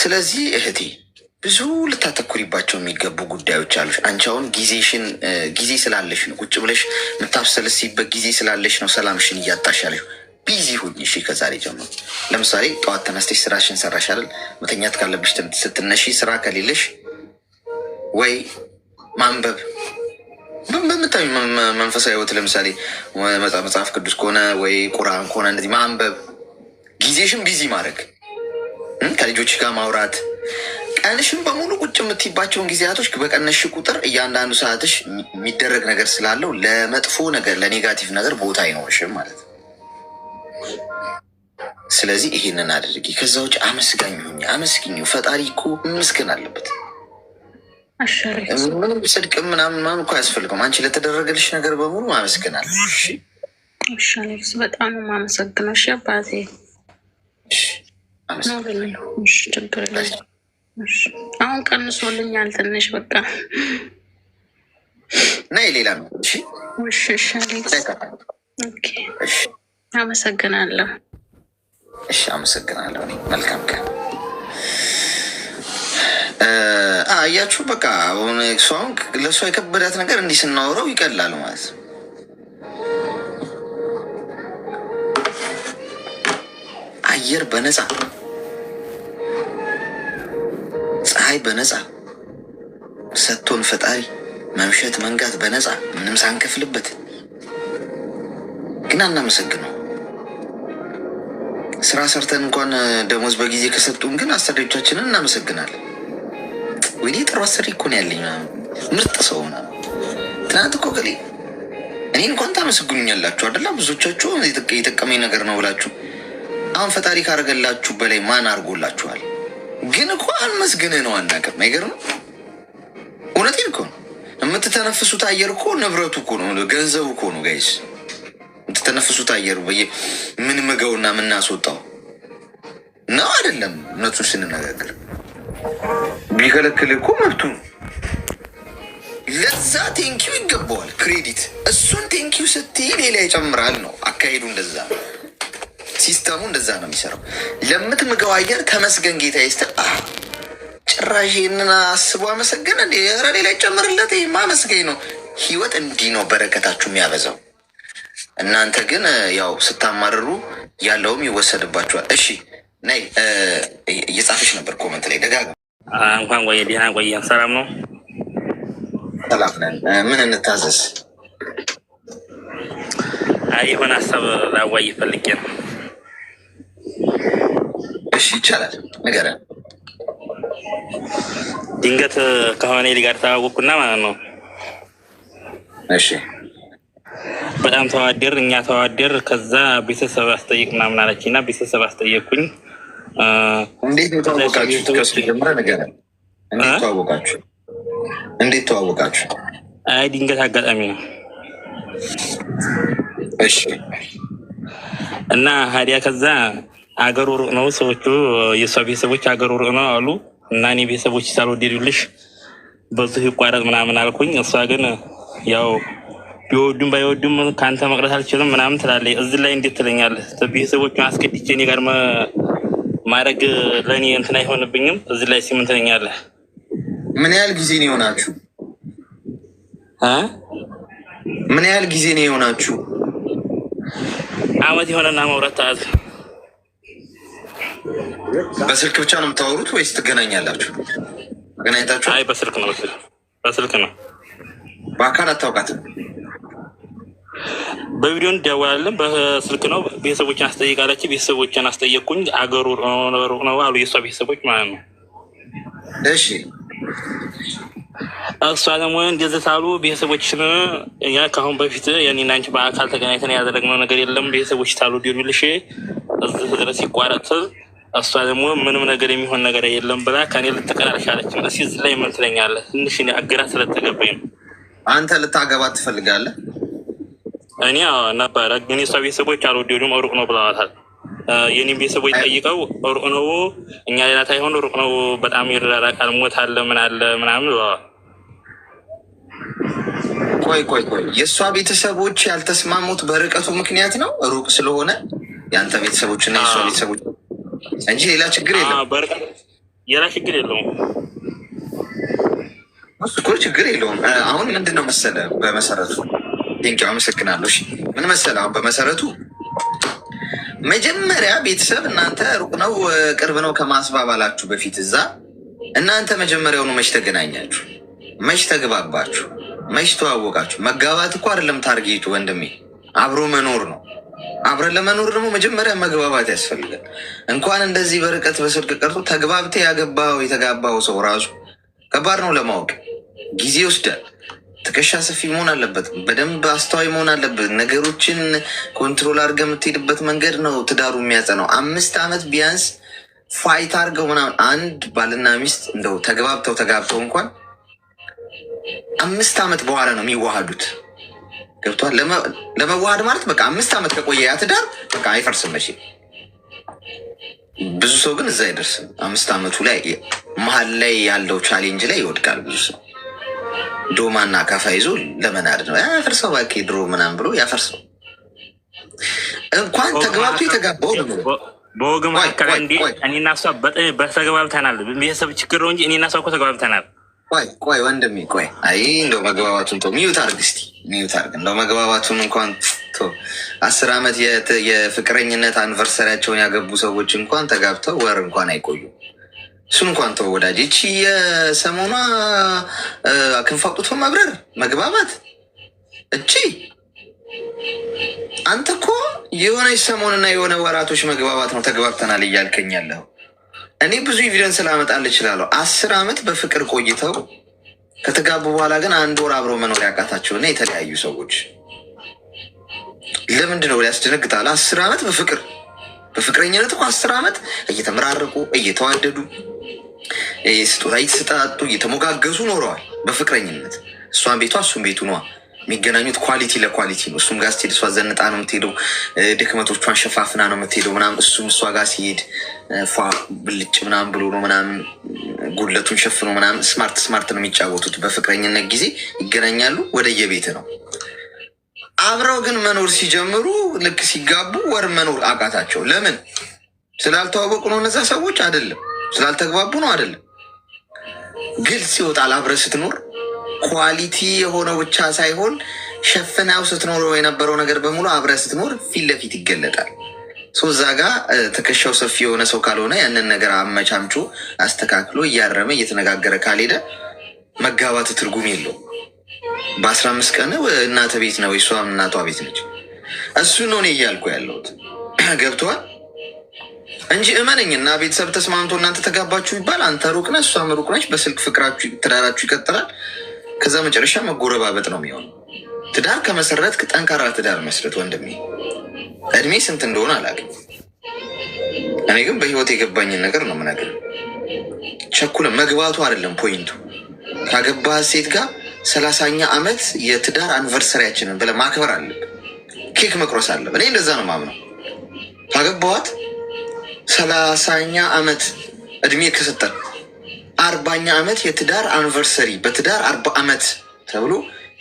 Speaker 2: ስለዚህ እህቴ ብዙ ልታተኩሪባቸው የሚገቡ ጉዳዮች አሉሽ። አንቺ አሁን ጊዜ ስላለሽ ነው ቁጭ ብለሽ የምታብሰልሲበት ጊዜ ስላለሽ ነው ሰላምሽን እያጣሻለሽ። ቢዚ ሁኝ እሺ። ከዛሬ ጀምሮ ለምሳሌ ጠዋት ተነስተሽ ስራሽን ሰራሽ አይደል? መተኛት ካለብሽ ስትነሺ፣ ስራ ከሌለሽ ወይ ማንበብ በምታዩ መንፈሳዊ ህይወት ለምሳሌ መጽሐፍ ቅዱስ ከሆነ ወይ ቁርአን ከሆነ እንደዚህ ማንበብ፣ ጊዜሽን ቢዚ ማድረግ፣ ከልጆች ጋር ማውራት፣ ቀንሽን በሙሉ ቁጭ የምትይባቸውን ጊዜያቶች በቀነሽ ቁጥር እያንዳንዱ ሰዓትሽ የሚደረግ ነገር ስላለው ለመጥፎ ነገር ለኔጋቲቭ ነገር ቦታ አይኖርሽም ማለት ነው። ስለዚህ ይሄንን አድርጊ። ከዛ ውጭ አመስጋኝ ሁኚ። አመስግኝ። ፈጣሪ እኮ ምስግን አለበት። ምንም ጽድቅ ምናምን እኮ አያስፈልገውም። አንቺ ለተደረገልሽ ነገር በሙሉ ማመስገን አለ።
Speaker 5: በጣም ማመሰግነው። እሺ አባቴ ችግር የለም። አሁን ቀንሶልኛል ትንሽ በቃ
Speaker 2: እና የሌላ ነው።
Speaker 5: አመሰግናለሁ።
Speaker 2: እሺ አመሰግናለሁ። መልካም ቀን። አያችሁ በቃ አሁን እሷን ለእሷ የከበዳት ነገር እንዲህ ስናወራው ይቀላል ማለት ነው። አየር በነፃ ፀሐይ በነፃ ሰጥቶን ፈጣሪ መምሸት መንጋት በነፃ ምንም ሳንከፍልበት ግን አናመሰግነው። ስራ ሰርተን እንኳን ደሞዝ በጊዜ ከሰጡን ግን አሰሪዎቻችንን እናመሰግናለን። ወይኔ ጥሩ አሰሪ እኮ ነው ያለኝ ምርጥ ሰው ምናምን። ትናንት እኮ ገሌ እኔ እንኳን ታመሰግኑኛላችሁ አይደላ? ብዙዎቻችሁ የጠቀመኝ ነገር ነው ብላችሁ አሁን ፈጣሪ ካረገላችሁ በላይ ማን አድርጎላችኋል? ግን እኮ አልመስግንህ ነው አናውቅም። አይገርም? እውነቴን እኮ ነው። የምትተነፍሱት አየር እኮ ንብረቱ እኮ ነው፣ ገንዘቡ እኮ ነው ጋይስ። የምትተነፍሱት አየር የምንምገውና የምናስወጣው ነው አይደለም? እውነቱን ስንነጋገር ቢከለክል እኮ መብቱ ነው። ለዛ ቴንኪው ይገባዋል ክሬዲት። እሱን ቴንኪው ስትይ ሌላ ይጨምራል ነው አካሄዱ። እንደዛ ነው ሲስተሙ፣ እንደዛ ነው የሚሰራው። ለምትምገው አየር ተመስገን ጌታ ይስጥህ። ጭራሽ ይህንን አስቦ አመሰገን እንዴ? ኧረ ሌላ ይጨምርለት። ይህ ማመስገኝ ነው። ህይወት እንዲህ ነው በረከታችሁ የሚያበዛው። እናንተ ግን ያው ስታማርሩ ያለውም ይወሰድባችኋል። እሺ ነይ፣ እየጻፈች ነበር ኮመንት ላይ ደጋግማ።
Speaker 6: እንኳን ቆየ፣ ደህና ቆየ። ሰላም ነው?
Speaker 2: ሰላም ነን። ምን እንታዘዝ?
Speaker 6: የሆነ ሀሳብ ላዋይ ፈልጌ ነው።
Speaker 2: እሺ ይቻላል፣ ንገረን።
Speaker 6: ድንገት ከሆነ ሊ ጋር ተዋወቅኩና ማለት ነው።
Speaker 2: እሺ
Speaker 6: በጣም ተዋደር፣ እኛ ተዋደር። ከዛ ቤተሰብ አስጠይቅ ምናምን አለች እና ቤተሰብ አስጠየቅኩኝ።
Speaker 2: እንዴት ነው ተዋወቃችሁ? ከሱ ጀምረህ ንገረን። እንዴት ተዋወቃችሁ? እንዴት ተዋወቃችሁ?
Speaker 6: አይ ድንገት አጋጣሚ ነው።
Speaker 2: እሺ
Speaker 6: እና ሀዲያ ከዛ አገሩ ሩቅ ነው፣ ሰዎቹ የእሷ ቤተሰቦች አገሩ ሩቅ ነው አሉ እና እኔ ቤተሰቦች ሳልወደዱልሽ በዙ ይቋረጥ ምናምን አልኩኝ። እሷ ግን ያው ቢወዱም ባይወዱም ከአንተ መቅረት አልችልም ምናምን ትላለች። እዚህ ላይ እንዴት ትለኛለህ? ቤተሰቦቹን አስገድቼ እኔ ጋር ማድረግ ለእኔ እንትን አይሆንብኝም? እዚህ ላይ ሲምን ትለኛለህ?
Speaker 2: ምን ያህል ጊዜ ነው የሆናችሁ? ምን ያህል ጊዜ ነው የሆናችሁ?
Speaker 6: አመት የሆነና መውራት ተያዘ።
Speaker 2: በስልክ ብቻ ነው የምታወሩት ወይስ ትገናኛላችሁ? ተገናኝታችሁ?
Speaker 6: አይ በስልክ ነው። በስልክ ነው።
Speaker 2: በአካል አታውቃትም?
Speaker 6: በቪዲዮ እንደዋወላለን። በስልክ ነው። ቤተሰቦችን አስጠይቃለች። ቤተሰቦችን አስጠየቅኩኝ። አገሩ ሩቅ ነው አሉ የእሷ ቤተሰቦች ማለት ነው።
Speaker 2: እሺ
Speaker 6: እሷ ደግሞ እንደዚህ ሳሉ ቤተሰቦችን ከአሁን በፊት የኔና አንቺ በአካል ተገናኝተን ያደረግነው ነገር የለም ቤተሰቦች ታሉ ዲሉልሽ እዚህ ድረስ ይቋረጥ። እሷ ደግሞ ምንም ነገር የሚሆን ነገር የለም ብላ ከኔ ልትቀራርሻለች። እስኪ እዚህ ላይ ምን ትለኛለህ? ትንሽ አገራ ስለተገባኝ ነው።
Speaker 2: አንተ ልታገባት ትፈልጋለህ?
Speaker 6: እኔ ነበረ ግን የእሷ ቤተሰቦች አልወደዱም። ሩቅ ነው ብለዋታል። የኔም ቤተሰቦች ጠይቀው ሩቅ ነው እኛ ሌላ ታይሆን ሩቅ ነው በጣም ይራራቃል፣ ሞት አለ ምን አለ ምናምን ብለዋል።
Speaker 2: ቆይ የእሷ ቤተሰቦች ያልተስማሙት በርቀቱ ምክንያት ነው? ሩቅ ስለሆነ የአንተ ቤተሰቦችና የእሷ ቤተሰቦች እንጂ ሌላ ችግር የለም።
Speaker 6: ሌላ ችግር የለውም
Speaker 2: እኮ ችግር የለውም። አሁን ምንድን ነው መሰለህ በመሰረቱ ቴንኪው አመሰግናለሁ። ምን መሰለህ አሁን በመሰረቱ መጀመሪያ ቤተሰብ እናንተ ሩቅ ነው ቅርብ ነው ከማስባባላችሁ በፊት እዛ እናንተ መጀመሪያውኑ መች ተገናኛችሁ? መች ተግባባችሁ? መች ተዋወቃችሁ? መጋባት እኮ አይደለም ታርጌቱ ወንድሜ፣ አብሮ መኖር ነው። አብረን ለመኖር ደግሞ መጀመሪያ መግባባት ያስፈልጋል። እንኳን እንደዚህ በርቀት በስልክ ቀርቶ ተግባብቴ የተጋባው ሰው ራሱ ከባድ ነው ለማወቅ፣ ጊዜ ይወስዳል። ትከሻ ሰፊ መሆን አለበት። በደንብ አስተዋይ መሆን አለበት። ነገሮችን ኮንትሮል አድርገህ የምትሄድበት መንገድ ነው ትዳሩ የሚያጸናው። 5 ዓመት ቢያንስ ፋይት አድርገው ምናምን አንድ ባልና ሚስት እንደው ተጋብተው እንኳን 5 ዓመት በኋላ ነው የሚዋሃዱት። ገብቶሃል? ለመዋሃድ ማለት በቃ 5 ዓመት ከቆየ ያ ትዳር በቃ አይፈርስም መቼ። ብዙ ሰው ግን እዛ አይደርስም። 5 ዓመቱ ላይ መሀል ላይ ያለው ቻሌንጅ ላይ ይወድቃል ብዙ ሰው። ዶማና ካፋ ይዞ ለመናድ ነው ያፈርሰው። እባክህ ድሮ ምናምን ብሎ ያፈርሰው። እንኳን ተግባብቶ የተጋባው
Speaker 6: በወግ መካከል እንዲ እኔና እሷ በተግባብተናል። ቤተሰብ ችግር ነው እንጂ እኔና እሷ እኮ ተግባብተናል።
Speaker 2: ቆይ ወንድሜ ቆይ፣ አይ እንደው መግባባቱን ተው፣ ሚዩት አድርግ እስኪ ሚዩት አድርግ። እንደው መግባባቱን እንኳን 10 ዓመት የፍቅረኝነት አኒቨርሰሪያቸውን ያገቡ ሰዎች እንኳን ተጋብተው ወር እንኳን አይቆዩም። እሱን እንኳን ተው ወዳጅ። ይቺ የሰሞኗ ክንፍ አውጥቶ መብረር መግባባት እቺ አንተ እኮ የሆነች ሰሞንና የሆነ ወራቶች መግባባት ነው ተግባብተናል እያልከኝ ያለኸው። እኔ ብዙ ኤቪደንስ ላመጣልህ እችላለሁ። 10 ዓመት በፍቅር ቆይተው ከተጋቡ በኋላ ግን 1 ወር አብረው መኖር ያቃታቸውና የተለያዩ ሰዎች ለምንድን ነው ያስደነግጣል? 10 ዓመት በፍቅረኝነት እኮ 10 ዓመት እየተመራረቁ እየተዋደዱ ስጦታ እየተሰጣጡ እየተሞጋገሱ ኖረዋል በፍቅረኝነት። እሷን ቤቷ እሱም ቤቱ ነዋ። የሚገናኙት ኳሊቲ ለኳሊቲ ነው። እሱም ጋር ስትሄድ እሷ ዘንጣ ነው የምትሄደው፣ ድክመቶቿን ሸፋፍና ነው የምትሄደው ምናምን። እሱም እሷ ጋር ሲሄድ ፏ ብልጭ ምናምን ብሎ ነው ምናምን፣ ጉድለቱን ሸፍኖ ምናምን። ስማርት ነው የሚጫወቱት። በፍቅረኝነት ጊዜ ይገናኛሉ፣ ወደየቤት ነው። አብረው ግን መኖር ሲጀምሩ ልክ ሲጋቡ ወር መኖር አቃታቸው። ለምን? ስላልተዋወቁ ነው እነዛ ሰዎች አይደለም፣ ስላልተግባቡ ነው አይደለም። ግልጽ ይወጣል። አብረህ ስትኖር ኳሊቲ የሆነው ብቻ ሳይሆን ሸፍናው ስትኖረው የነበረው ነገር በሙሉ አብረህ ስትኖር ፊት ለፊት ይገለጣል። እዛ ጋ ትከሻው ሰፊ የሆነ ሰው ካልሆነ ያንን ነገር አመቻምቾ አስተካክሎ እያረመ እየተነጋገረ ካልሄደ መጋባት ትርጉም የለውም። በ15 ቀን እናተ ቤት ነው፣ እሷም እናቷ ቤት ነች። እሱ ነው እኔ እያልኩ ያለሁት። ገብቶሃል? እንጂ እመነኝ እና ቤተሰብ ተስማምቶ እናንተ ተጋባችሁ ይባል፣ አንተ ሩቅ ነህ እሷም ሩቅ ነች፣ በስልክ ፍቅራችሁ ትዳራችሁ ይቀጥላል። ከዛ መጨረሻ መጎረባበጥ ነው የሚሆነው። ትዳር ከመሰረትክ ጠንካራ ትዳር መስረት ወንድሜ። እድሜ ስንት እንደሆነ አላውቅም። እኔ ግን በህይወት የገባኝን ነገር ነው የምነግርህ። ቸኩለ መግባቱ አይደለም ፖይንቱ። ካገባህ ሴት ጋር 30ኛ ዓመት የትዳር አኒቨርሰሪያችንን ብለህ ማክበር አለብህ። ኬክ መቁረስ አለብህ። እኔ እንደዛ ነው የማምነው። ካገባኋት 30ኛ ዓመት እድሜ ከሰጠን 40ኛ ዓመት የትዳር አኒቨርሰሪ በትዳር 40 ዓመት ተብሎ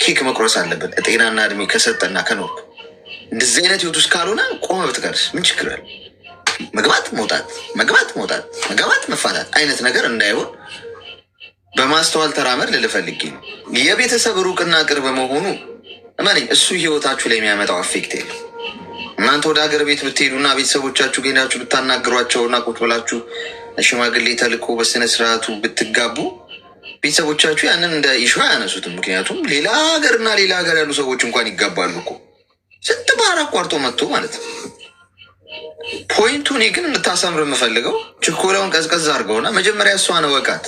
Speaker 2: ኬክ ኬክ መቁረስ አለብን። ጤናና እድሜ ከሰጠና ከኖር እንደዚህ አይነት ህይወት ውስጥ ካልሆነ ቆመ ብትቀርስ ምን ችግር አለ? መግባት መውጣት፣ መግባት መውጣት፣ መግባት መፋታት አይነት ነገር እንዳይሆን በማስተዋል ተራመድ ልልፈልጌ ነው። የቤተሰብ ሩቅና ቅርብ መሆኑ እመነኝ እሱ ህይወታችሁ ላይ የሚያመጣው አፌክት የለም። እናንተ ወደ ሀገር ቤት ብትሄዱና ቤተሰቦቻችሁ ሄዳችሁ ብታናግሯቸውና ቁጭ ብላችሁ ሽማግሌ ተልኮ በስነ ስርዓቱ ብትጋቡ ቤተሰቦቻችሁ ያንን እንደ ኢሹ አያነሱትም። ምክንያቱም ሌላ ሀገርና ሌላ ሀገር ያሉ ሰዎች እንኳን ይጋባሉ እኮ ስንት ባህር አቋርጦ መጥቶ ማለት ነው። ፖይንቱ እኔ ግን እንድታሰምር የምፈልገው ችኮላውን ቀዝቀዝ አድርገውና መጀመሪያ እሷን እወቃት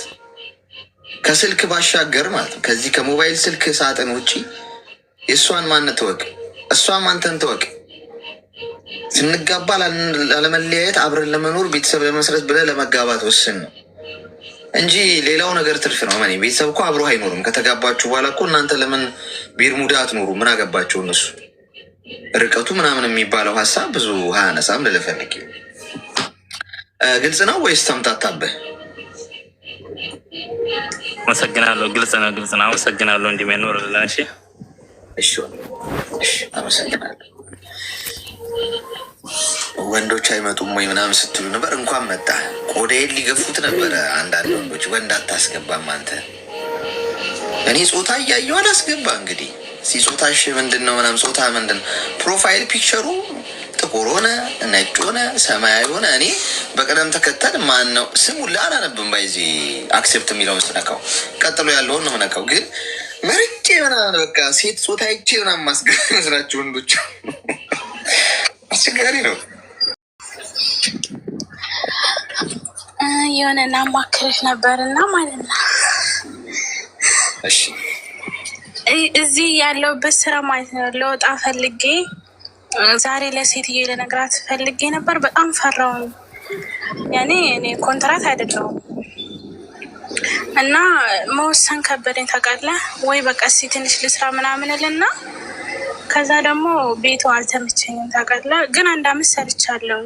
Speaker 2: ከስልክ ባሻገር ማለት ነው። ከዚህ ከሞባይል ስልክ ሳጥን ውጭ የእሷን ማንነት ትወቅ፣ እሷም አንተን ትወቅ። ስንጋባ ላለመለያየት አብረን ለመኖር ቤተሰብ ለመስረት ብለህ ለመጋባት ወስን ነው እንጂ ሌላው ነገር ትርፍ ነው። ማን ቤተሰብ እኮ አብሮ አይኖርም። ከተጋባችሁ በኋላ እኮ እናንተ ለምን ቤርሙዳ አትኖሩ? ምን አገባቸው እነሱ? ርቀቱ ምናምን የሚባለው ሀሳብ ብዙ ሀያነሳም ልልፈልግ። ግልጽ ነው ወይስ ተምታታበህ?
Speaker 6: አመሰግናለሁ። ግልጽ ነው፣ ግልጽ ነው። አመሰግናለሁ። እንዲመኖር ለእሺ፣
Speaker 2: እሺ፣ አመሰግናለሁ። ወንዶች አይመጡም ወይ ምናምን ስትሉ ነበር። እንኳን መጣ። ቆዳዬን ሊገፉት ነበረ አንዳንድ ወንዶች። ወንድ አታስገባም አንተ። እኔ ጾታ እያየሁ አላስገባ። እንግዲህ ጾታሽ ምንድን ነው ምናምን፣ ጾታ ምንድን ነው? ፕሮፋይል ፒክቸሩ ጥቁር ሆነ ነጭ ሆነ ሰማያዊ ሆነ እኔ በቅደም ተከተል ማን ነው ስሙ አላነብም። ባይዚ አክሴፕት የሚለውን ስነካው ቀጥሎ ያለውን ነው ምነካው። ግን መርጬ ምናምን በቃ ሴት ጾታ ይቼ ምናምን ማስገባ መስላችሁ ወንዶች አስቸጋሪ ነው።
Speaker 5: የሆነ ላማክርህ ነበርና ማለት ነው።
Speaker 2: እሺ
Speaker 5: እዚህ ያለውበት ስራ ማለት ነው ለወጣ ፈልጌ ዛሬ ለሴትዬ ለነግራት ፈልጌ ነበር። በጣም ፈራውን። ያኔ እኔ ኮንትራት አይደለሁም እና መወሰን ከበደኝ ታውቃለህ ወይ? በቃ እስኪ ትንሽ ልስራ ምናምን እልና ከዛ ደግሞ ቤቱ አልተመቸኝም ታውቃለህ። ግን 1 አመት ሰርቻለሁ።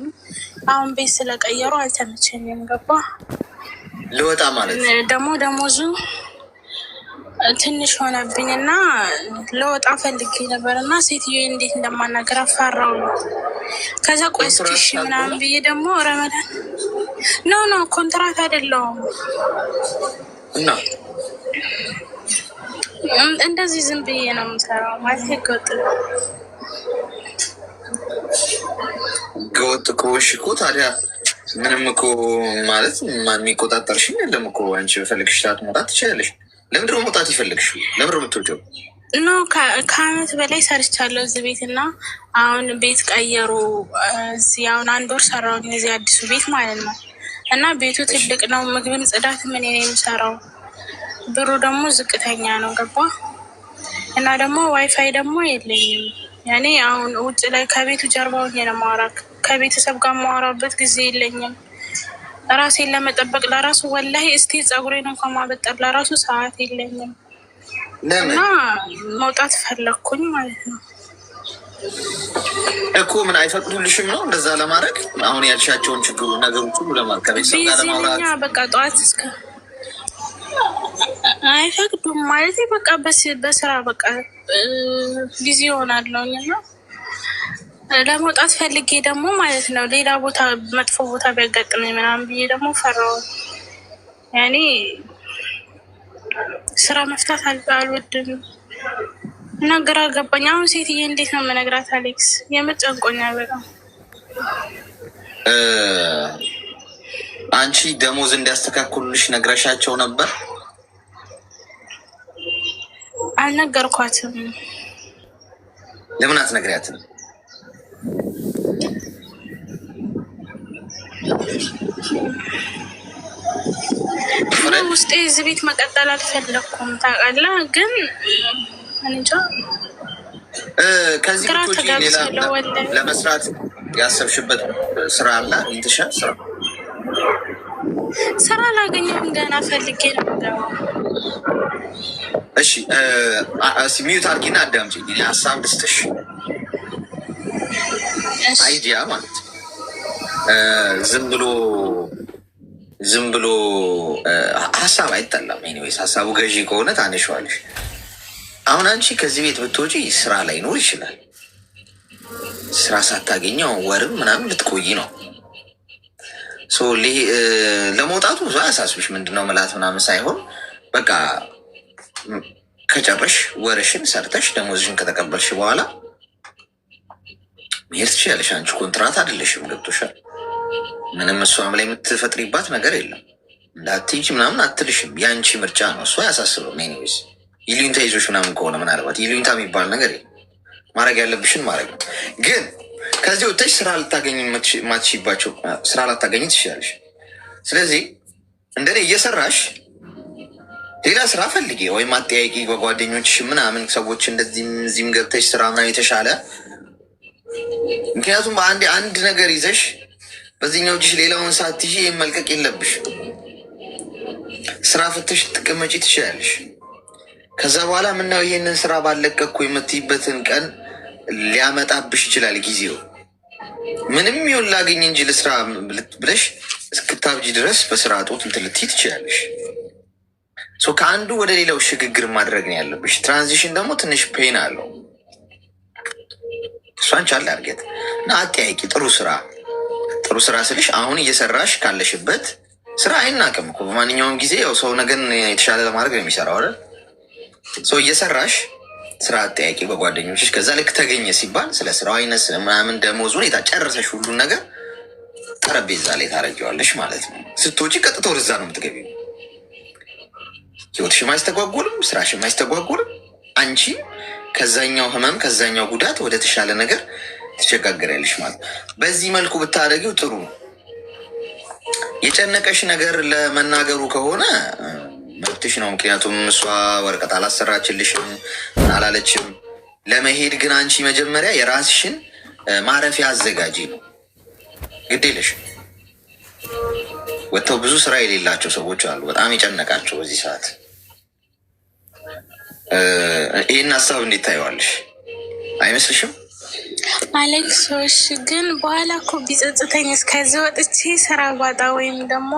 Speaker 5: አሁን ቤት ስለቀየሩ አልተመቸኝም። ገባ
Speaker 2: ልወጣ ማለት
Speaker 5: ደግሞ ደሞዙ ትንሽ ሆነብኝና ለወጣ ፈልጌ ነበር እና ሴትዮ እንዴት እንደማናገር አፈራው ነው። ከዛ ቆይ እስኪ እሺ ምናምን ብዬ ደግሞ ረመዳን ኖ ኮንትራት አይደለሁም
Speaker 2: እና
Speaker 5: እንደዚህ ዝም ብዬ ነው የምሰራው። ማለት ህገወጥ
Speaker 2: ከወሽ እኮ ታዲያ ምንም እኮ ማለት የሚቆጣጠርሽኝ የለም እኮ። አንቺ በፈለግሽ ሰዓት መውጣት ትችላለሽ። ለምንድነው መውጣት ይፈልግሽ? ለምንድነው የምትወጪው?
Speaker 5: ኖ ከአመት በላይ ሰርቻለሁ እዚህ ቤት እና አሁን ቤት ቀየሩ። እዚህ አሁን 1 ወር ሰራሁኝ እዚህ አዲሱ ቤት ማለት ነው። እና ቤቱ ትልቅ ነው። ምግብም ጽዳት ምን ነው የምሰራው። ብሩ ደግሞ ዝቅተኛ ነው። ገባ እና ደግሞ ዋይፋይ ደግሞ የለኝም። ያኔ አሁን ውጭ ላይ ከቤቱ ጀርባው ነው ማውራት። ከቤተሰብ ጋር ማውራበት ጊዜ የለኝም። ራሴን ለመጠበቅ ለራሱ ወላሂ እስቲ ጸጉሬን እንኳን ማበጠር ለራሱ ሰዓት የለኝም። እና መውጣት ፈለግኩኝ ማለት ነው
Speaker 2: እኮ። ምን አይፈቅዱልሽም ነው እንደዛ ለማድረግ? አሁን ያልሻቸውን ችግሩ ነገሮች ሁሉ ከቤተሰብ ጋር ለማውራት
Speaker 5: በቃ ጠዋት እስከ አይፈቅዱም ማለት በቃ በስራ በቃ ቢዚ ሆናለሁኝ እና ለመውጣት ፈልጌ ደግሞ ማለት ነው ሌላ ቦታ መጥፎ ቦታ ቢያጋጥመኝ ምናምን ብዬ ደግሞ ፈራሁ። ያኔ ስራ መፍታት አልወድም እና ግራ ገባኝ። አሁን ሴትዬ እንዴት ነው የምነግራት? አሌክስ የምር ጨንቆኛል በጣም።
Speaker 2: አንቺ ደሞዝ እንዲያስተካክሉልሽ ነግረሻቸው ነበር?
Speaker 5: አልነገርኳትም።
Speaker 2: ለምን አትነግሪያትም?
Speaker 5: ውስጤ እዚህ ቤት መቀጠል አልፈለኩም ታውቃለህ። ግን እንጃ
Speaker 2: ከዚህ ውጪ ሌላ ለመስራት ያሰብሽበት ስራ አለ? ይንተሻል
Speaker 5: ስራ ላገኘም ገና ፈልጌ ነው።
Speaker 2: እሺ ሚዩት አድርጊና አዳምጪኝ። ሀሳብ ልስጥሽ፣ አይዲያ ማለት ዝም ብሎ ሀሳብ አይጠላም። ኤኒዌይስ ሀሳቡ ገዢ ከሆነ ታነሺዋለሽ። አሁን አንቺ ከዚህ ቤት ብትወጪ ስራ ላይኖር ይችላል። ስራ ሳታገኘው ወርም ምናምን ልትቆይ ነው። ለመውጣቱ ብዙ አያሳስብሽ። ምንድነው ምላት ምናምን ሳይሆን በቃ ከጨረሽ ወርሽን ሰርተሽ ደሞዝሽን ከተቀበልሽ በኋላ መሄድ ትችያለሽ። አንቺ ኮንትራት አይደለሽም። ገብቶሻል? ምንም እሷም ላይ የምትፈጥሪባት ነገር የለም። እንዳትሄጂ ምናምን አትልሽም። የአንቺ ምርጫ ነው። እሱ አያሳስብም። ኒዌይስ ይሉኝታ ይዞሽ ምናምን ከሆነ ምናልባት ይሉኝታ የሚባል ነገር የለም። ማድረግ ያለብሽን ማድረግ ነው። ግን ከዚህ ወጥተሽ ስራ ልታገኝ ማትሽባቸው ስራ ላታገኝ ትችላለሽ። ስለዚህ እንደኔ እየሰራሽ ሌላ ስራ ፈልጌ ወይም አጠያቂ በጓደኞች ምናምን ሰዎች እንደዚህም እዚህም ገብተሽ ስራ ምናምን የተሻለ ምክንያቱም አንድ ነገር ይዘሽ በዚህኛው እጅሽ ሌላውን ሳትይዥ ይህን መልቀቅ የለብሽ። ስራ ፍትሽ ትቀመጪ ትችላለሽ። ከዛ በኋላ ምናው ይሄንን ስራ ባለቀቅኩ የምትይበትን ቀን ሊያመጣብሽ ይችላል ጊዜው። ምንም ይሁን ላገኝ እንጂ ለስራ ብለሽ እስክታብጂ ድረስ በስራ ጦት እንትን ልትይ ትችላለሽ። ከአንዱ ወደ ሌላው ሽግግር ማድረግ ነው ያለብሽ። ትራንዚሽን ደግሞ ትንሽ ፔን አለው። እሷን ቻል አድርጌት እና አጠያቂ ጥሩ ስራ ስልሽ አሁን እየሰራሽ ካለሽበት ስራ አይናቅም እኮ በማንኛውም ጊዜ ያው ሰው ነገን የተሻለ ለማድረግ ነው የሚሰራው አይደል? እየሰራሽ ስራ አጠያቂ በጓደኞችሽ ከዛ ልክ ተገኘ ሲባል ስለ ስራው አይነት ስለምናምን ደሞዝ ሁኔታ ጨርሰሽ ሁሉን ነገር ጠረጴዛ ላይ ታረጊዋለሽ ማለት ነው። ስትወጪ ቀጥታ ወደዛ ነው የምትገቢው። ህይወትሽም አይስተጓጎልም፣ ስራሽም አይስተጓጎልም። አንቺ ከዛኛው ህመም ከዛኛው ጉዳት ወደ ተሻለ ነገር ትሸጋገሪያለሽ ማለት ነው። በዚህ መልኩ ብታደርጊው ጥሩ ነው። የጨነቀሽ ነገር ለመናገሩ ከሆነ መብትሽ ነው። ምክንያቱም እሷ ወረቀት አላሰራችልሽም አላለችም። ለመሄድ ግን አንቺ መጀመሪያ የራስሽን ማረፊያ አዘጋጂ ነው ግድ የለሽ። ወጥተው ብዙ ስራ የሌላቸው ሰዎች አሉ፣ በጣም የጨነቃቸው በዚህ ሰዓት። ይህን ሀሳብ እንዴት ታየዋለሽ? አይመስልሽም?
Speaker 5: አሌክሶች ግን በኋላ እኮ ቢጸጽተኝ እስከዚህ ወጥቼ ስራ ባጣ ወይም ደግሞ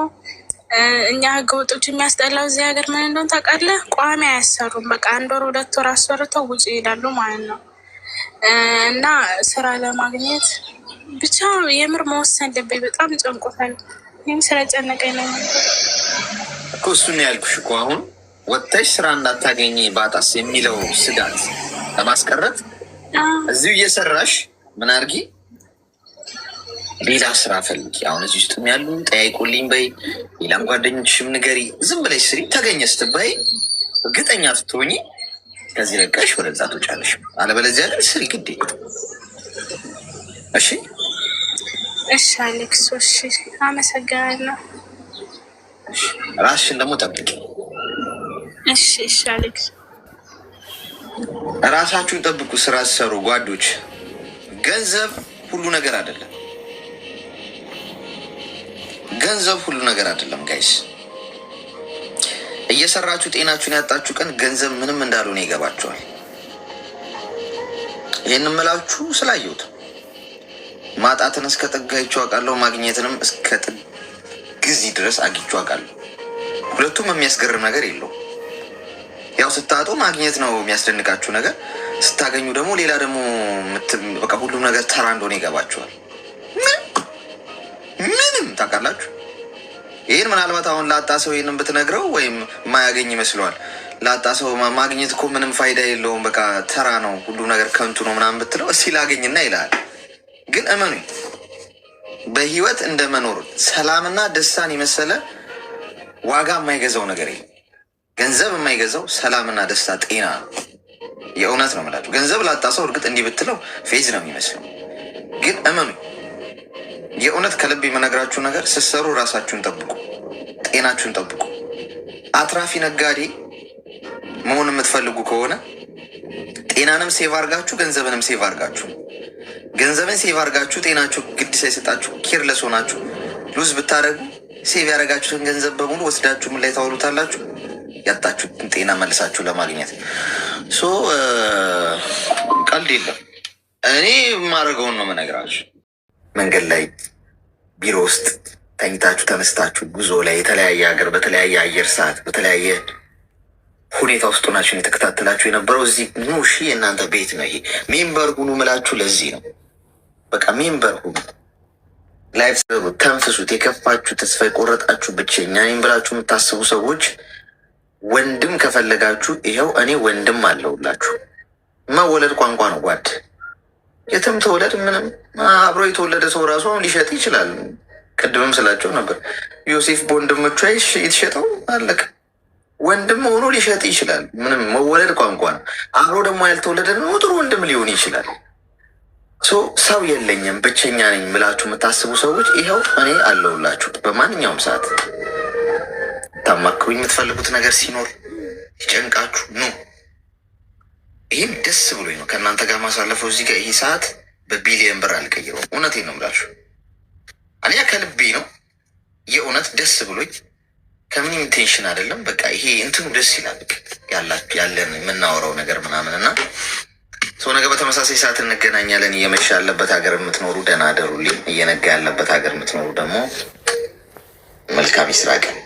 Speaker 5: እኛ ህገ ወጦች የሚያስጠላው እዚህ ሀገር ምን እንደሆነ ታውቃለህ? ቋሚ አያሰሩም። በቃ 1 ወር 2 ወር አሰርተው ውጭ ይሄዳሉ ማለት ነው። እና ስራ ለማግኘት ብቻ የምር መወሰን ልቤ በጣም ጨንቆታል። ይህም ስለጨነቀኝ ነው
Speaker 2: እኮ እሱን ያልኩሽ እኮ። አሁን ወጥተሽ ስራ እንዳታገኝ ባጣስ የሚለው ስጋት ለማስቀረት እዚሁ እየሰራሽ ምን አድርጊ፣ ሌላ ስራ ፈልጊ። አሁን እዚህ ውስጥ ያሉ ጠያይቁልኝ በይ፣ ሌላም ጓደኞችሽም ንገሪ። ዝም ብለሽ ስሪ። ተገኘ ስትባይ እርግጠኛ ስትሆኚ ከዚህ ለቀሽ ወደዛ ትወጫለሽ። አለበለዚያ ግን ስሪ ግዴ። እሺ
Speaker 5: እሺ አሌክስ፣ እሺ አመሰግናለሁ።
Speaker 2: ራስሽን ደግሞ ጠብቂ።
Speaker 5: እሺ እሺ አሌክስ፣
Speaker 2: ራሳችሁን ጠብቁ። ስራ ሰሩ ጓዶች። ገንዘብ ሁሉ ነገር አይደለም። ገንዘብ ሁሉ ነገር አይደለም ጋይስ። እየሰራችሁ ጤናችሁን ያጣችሁ ቀን ገንዘብ ምንም እንዳልሆነ ይገባችኋል። ይህን ምላችሁ ስላየሁት ማጣትን እስከ ጥግ አይቼው አውቃለሁ። ማግኘትንም እስከ ጥግ ጊዜ ድረስ አግኝቼው አውቃለሁ። ሁለቱም የሚያስገርም ነገር የለውም። ያው ስታጡ ማግኘት ነው የሚያስደንቃችሁ ነገር፣ ስታገኙ ደግሞ ሌላ ደግሞ በቃ ሁሉም ነገር ተራ እንደሆነ ይገባችኋል። ምንም ታውቃላችሁ። ይህን ምናልባት አሁን ላጣ ሰው ይህንን ብትነግረው ወይም የማያገኝ ይመስለዋል። ላጣ ሰው ማግኘት እኮ ምንም ፋይዳ የለውም፣ በቃ ተራ ነው፣ ሁሉ ነገር ከንቱ ነው ምናምን ብትለው እስኪ ላገኝና ይላል። ግን እመኑኝ በህይወት እንደ መኖር ሰላምና ደስታን የመሰለ ዋጋ የማይገዛው ነገር የለም። ገንዘብ የማይገዛው ሰላምና ደስታ፣ ጤና ነው። የእውነት ነው የምላችሁ። ገንዘብ ላጣ ሰው እርግጥ እንዲህ ብትለው ፌዝ ነው የሚመስለው። ግን እመኑኝ የእውነት ከልብ የምነግራችሁ ነገር ስትሰሩ ራሳችሁን ጠብቁ፣ ጤናችሁን ጠብቁ። አትራፊ ነጋዴ መሆን የምትፈልጉ ከሆነ ጤናንም ሴቭ አርጋችሁ ገንዘብንም ሴቭ አርጋችሁ፣ ገንዘብን ሴቭ አርጋችሁ ጤናችሁ ግድ ሳይሰጣችሁ ኬርለስ ሆናችሁ ሉዝ ብታደረጉ ሴቭ ያደረጋችሁትን ገንዘብ በሙሉ ወስዳችሁ ምን ላይ ታውሉታላችሁ? ያጣችሁትን ጤና መልሳችሁ ለማግኘት። ቀልድ የለም። እኔ የማደርገውን ነው የምነግራችሁ። መንገድ ላይ ቢሮ ውስጥ ተኝታችሁ ተነስታችሁ ጉዞ ላይ የተለያየ ሀገር በተለያየ አየር ሰዓት በተለያየ ሁኔታ ውስጥ ሆናችሁን የተከታተላችሁ የነበረው እዚህ ኑ። እሺ የእናንተ ቤት ነው ይሄ። ሜምበር ሁኑ ምላችሁ ለዚህ ነው። በቃ ሜምበር ሁኑ፣ ላይፍ ስሩ፣ ተንፍሱት። የከፋችሁ ተስፋ የቆረጣችሁ ብቸኛ ነኝ ብላችሁ የምታስቡ ሰዎች ወንድም ከፈለጋችሁ ይኸው እኔ ወንድም አለውላችሁ። መወለድ ቋንቋ ነው ጓድ። የትም ተወለድ ምንም አብሮ የተወለደ ሰው ራሱ አሁን ሊሸጥ ይችላል። ቅድምም ስላቸው ነበር ዮሴፍ በወንድሞቹ የተሸጠው አለቀ። ወንድም ሆኖ ሊሸጥ ይችላል። ምንም መወለድ ቋንቋ ነው። አብሮ ደግሞ ያልተወለደ ነው ጥሩ ወንድም ሊሆን ይችላል። ሰው የለኝም ብቸኛ ነኝ ብላችሁ የምታስቡ ሰዎች ይኸው እኔ አለውላችሁ። በማንኛውም ሰዓት ታማክሩኝ የምትፈልጉት ነገር ሲኖር ይጨንቃችሁ ኑ። ይህም ደስ ብሎኝ ነው ከእናንተ ጋር ማሳለፈው። እዚህ ጋር ይህ ሰዓት በቢሊየን ብር አልቀይረውም። እውነቴን ነው የምላችሁ። አንያ ከልቤ ነው የእውነት ደስ ብሎኝ ከምንም ኢንቴንሽን አይደለም። በቃ ይሄ እንትኑ ደስ ይላል ያለን የምናወራው ነገር ምናምን እና ሰው ነገ በተመሳሳይ ሰዓት እንገናኛለን። እየመሸ ያለበት ሀገር የምትኖሩ ደህና አደሩልኝ። እየነጋ ያለበት ሀገር የምትኖሩ ደግሞ መልካም ይስራ ቀን